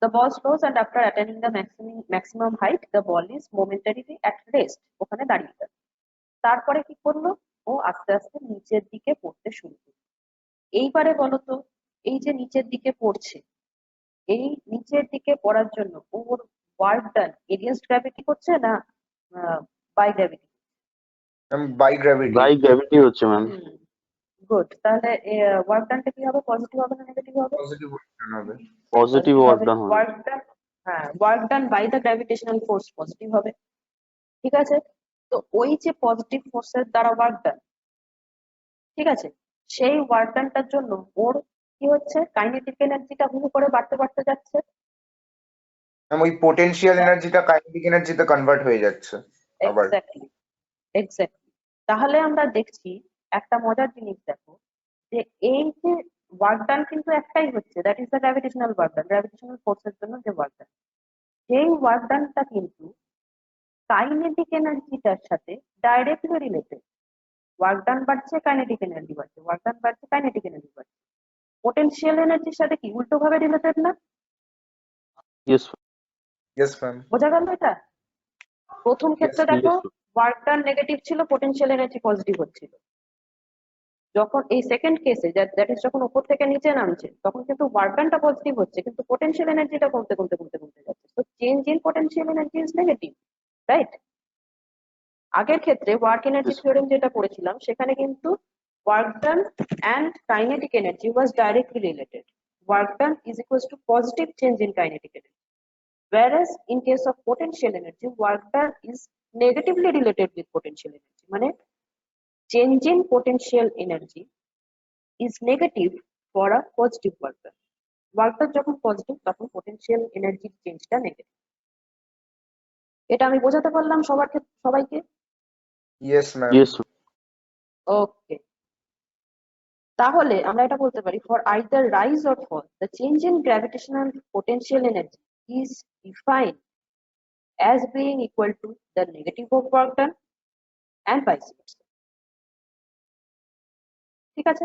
The ball slows and after attaining the maximum height, the ball is momentarily at rest. ওখানে দাঁড়িয়ে গেল। তারপরে কি করলো? ও আস্তে আস্তে নিচের দিকে পড়তে শুরু করলো। এইবারে বলতো, এই যে নিচের দিকে পড়ছে, এই নিচের দিকে পড়ার জন্য ওর ওয়ার্ক ডান এগেইনস্ট গ্র্যাভিটি করছে না by gravity? By gravity. By gravity হচ্ছে ম্যাম। গুড। তাহলে ওয়ার্ক ডানটা কি হবে? পজিটিভ হবে না নেগেটিভ হবে? পজিটিভ হবে। পজিটিভ ওয়ার্ক ডান হবে। ওয়ার্ক ডান, হ্যাঁ, work done by the gravitational force positive হবে। ঠিক আছে, তো ওই যে পজিটিভ ফোর্সের দ্বারা ওয়ার্ক ডান, ঠিক আছে, সেই ওয়ার্ক ডানটার জন্য ওর কি হচ্ছে? কাইনেটিক এনার্জিটা হুহু করে বাড়তে বাড়তে যাচ্ছে। ওই পোটেনশিয়াল এনার্জিটা কাইনেটিক এনার্জিতে কনভার্ট হয়ে যাচ্ছে আবার। Exactly, exactly. তাহলে আমরা দেখছি একটা মজার জিনিস, দেখো যে এই যে ওয়ার্ক ডান কিন্তু একটাই হচ্ছে, that is the gravitational work done, gravitational ফোর্সের জন্য যে ওয়ার্ক ডান, সেই ওয়ার্ক ডানটা কিন্তু কাইনেটিক এনার্জিটার সাথে ডাইরেক্টলি রিলেটেড। ওয়ার্ক ডান বাড়ছে, কাইনেটিক এনার্জি বাড়ছে, ওয়ার্ক ডান বাড়ছে, কাইনেটিক এনার্জি বাড়ছে। পোটেনশিয়াল এনার্জির সাথে কি উল্টো ভাবে রিলেটেড না? Yes yes ma'am. বোঝা গেল এটা? প্রথম ক্ষেত্রে Yes, দেখো yes. ওয়ার্ক ডান নেগেটিভ ছিল, পোটেনশিয়াল এনার্জি পজিটিভ হচ্ছিল। যখন এই সেকেন্ড কেসে দ্যাট ইজ যখন উপর থেকে নিচে নামছে, তখন কিন্তু ওয়ার্ক ডানটা পজিটিভ হচ্ছে, কিন্তু পোটেনশিয়াল এনার্জিটা কমতে কমতে কমতে কমতে যাচ্ছে। তো change in potential energy is negative, right? আগের ক্ষেত্রে ওয়ার্ক এনার্জি Yes. থিওরেম যেটা পড়েছিলাম, সেখানে কিন্তু work done and kinetic energy was directly related. Work done is equals two positive change in kinetic energy, whereas in case of potential energy, work done is negatively related with potential energy. মানে change in potential energy is negative for a positive work done. Work done যখন positive, তখন potential energy চেঞ্জটা negative. এটা আমি বোঝাতে পারলাম সবাইকে? Yes ma'am. Yes okay, তাহলে আমরা এটা বলতে পারি, for either rise or fall, the change in gravitational potential energy is defined as being equal to the negative of work done and vice versa. ঠিক আছে,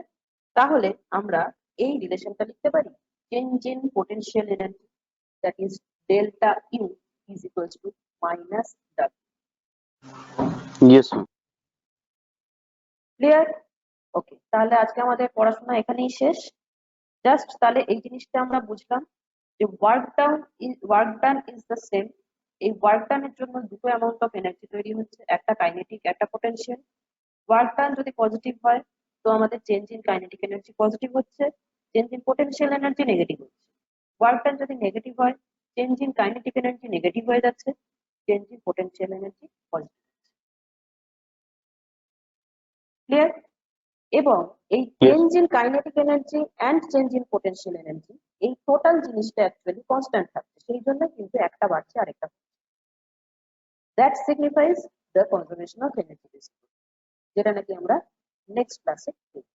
তাহলে আমরা এই রিলেশনটা লিখতে পারি, change in potential energy that is delta u is equals to minus ডাব্লিউ। Yes clear? Okay, তাহলে আজকে আমাদের পড়াশোনা এখানেই শেষ। জাস্ট তাহলে এই জিনিসটা আমরা বুঝলাম যে work done is the same. এই ওয়ার্ক ডানের জন্য দুটো অ্যামাউন্ট অফ এনার্জি তৈরি হচ্ছে, একটা কাইনেটিক, একটা পোটেনশিয়াল। ওয়ার্ক ডান যদি পজিটিভ হয়, তো আমাদের change in kinetic energy positive হচ্ছে, change in potential energy negative হচ্ছে। ওয়ার্ক ডান যদি নেগেটিভ হয়, change in kinetic energy negative হয়ে যাচ্ছে, change in potential energy positive হচ্ছে। ক্লিয়ার? এবং এই change in kinetic energy and change in potential energy, এই টোটাল জিনিসটা অ্যাকচুয়ালি কনস্ট্যান্ট থাকছে, সেই জন্য কিন্তু একটা বাড়ছে আরেকটা। That signifies the conservation of energy, যেটা নাকি আমরা নেক্সট ক্লাসে দেখব।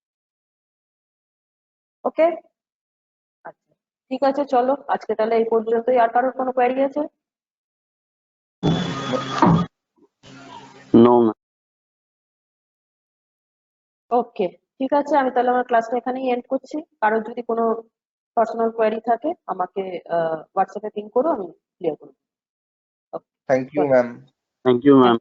ওকে, আচ্ছা ঠিক আছে, চলো আজকে তাহলে এই পর্যন্তই। আর কারোর কোনো কোয়ারি আছে? No ma'am. ওকে, ঠিক আছে, আমি তাহলে আমার ক্লাসটা এখানেই এন্ড করছি। কারোর যদি কোনো পার্সোনাল কোয়ারি থাকে আমাকে হোয়াটসঅ্যাপে পিং করো, আমি ক্লিয়ার করব। Thank you ma'am. Thank you ma'am.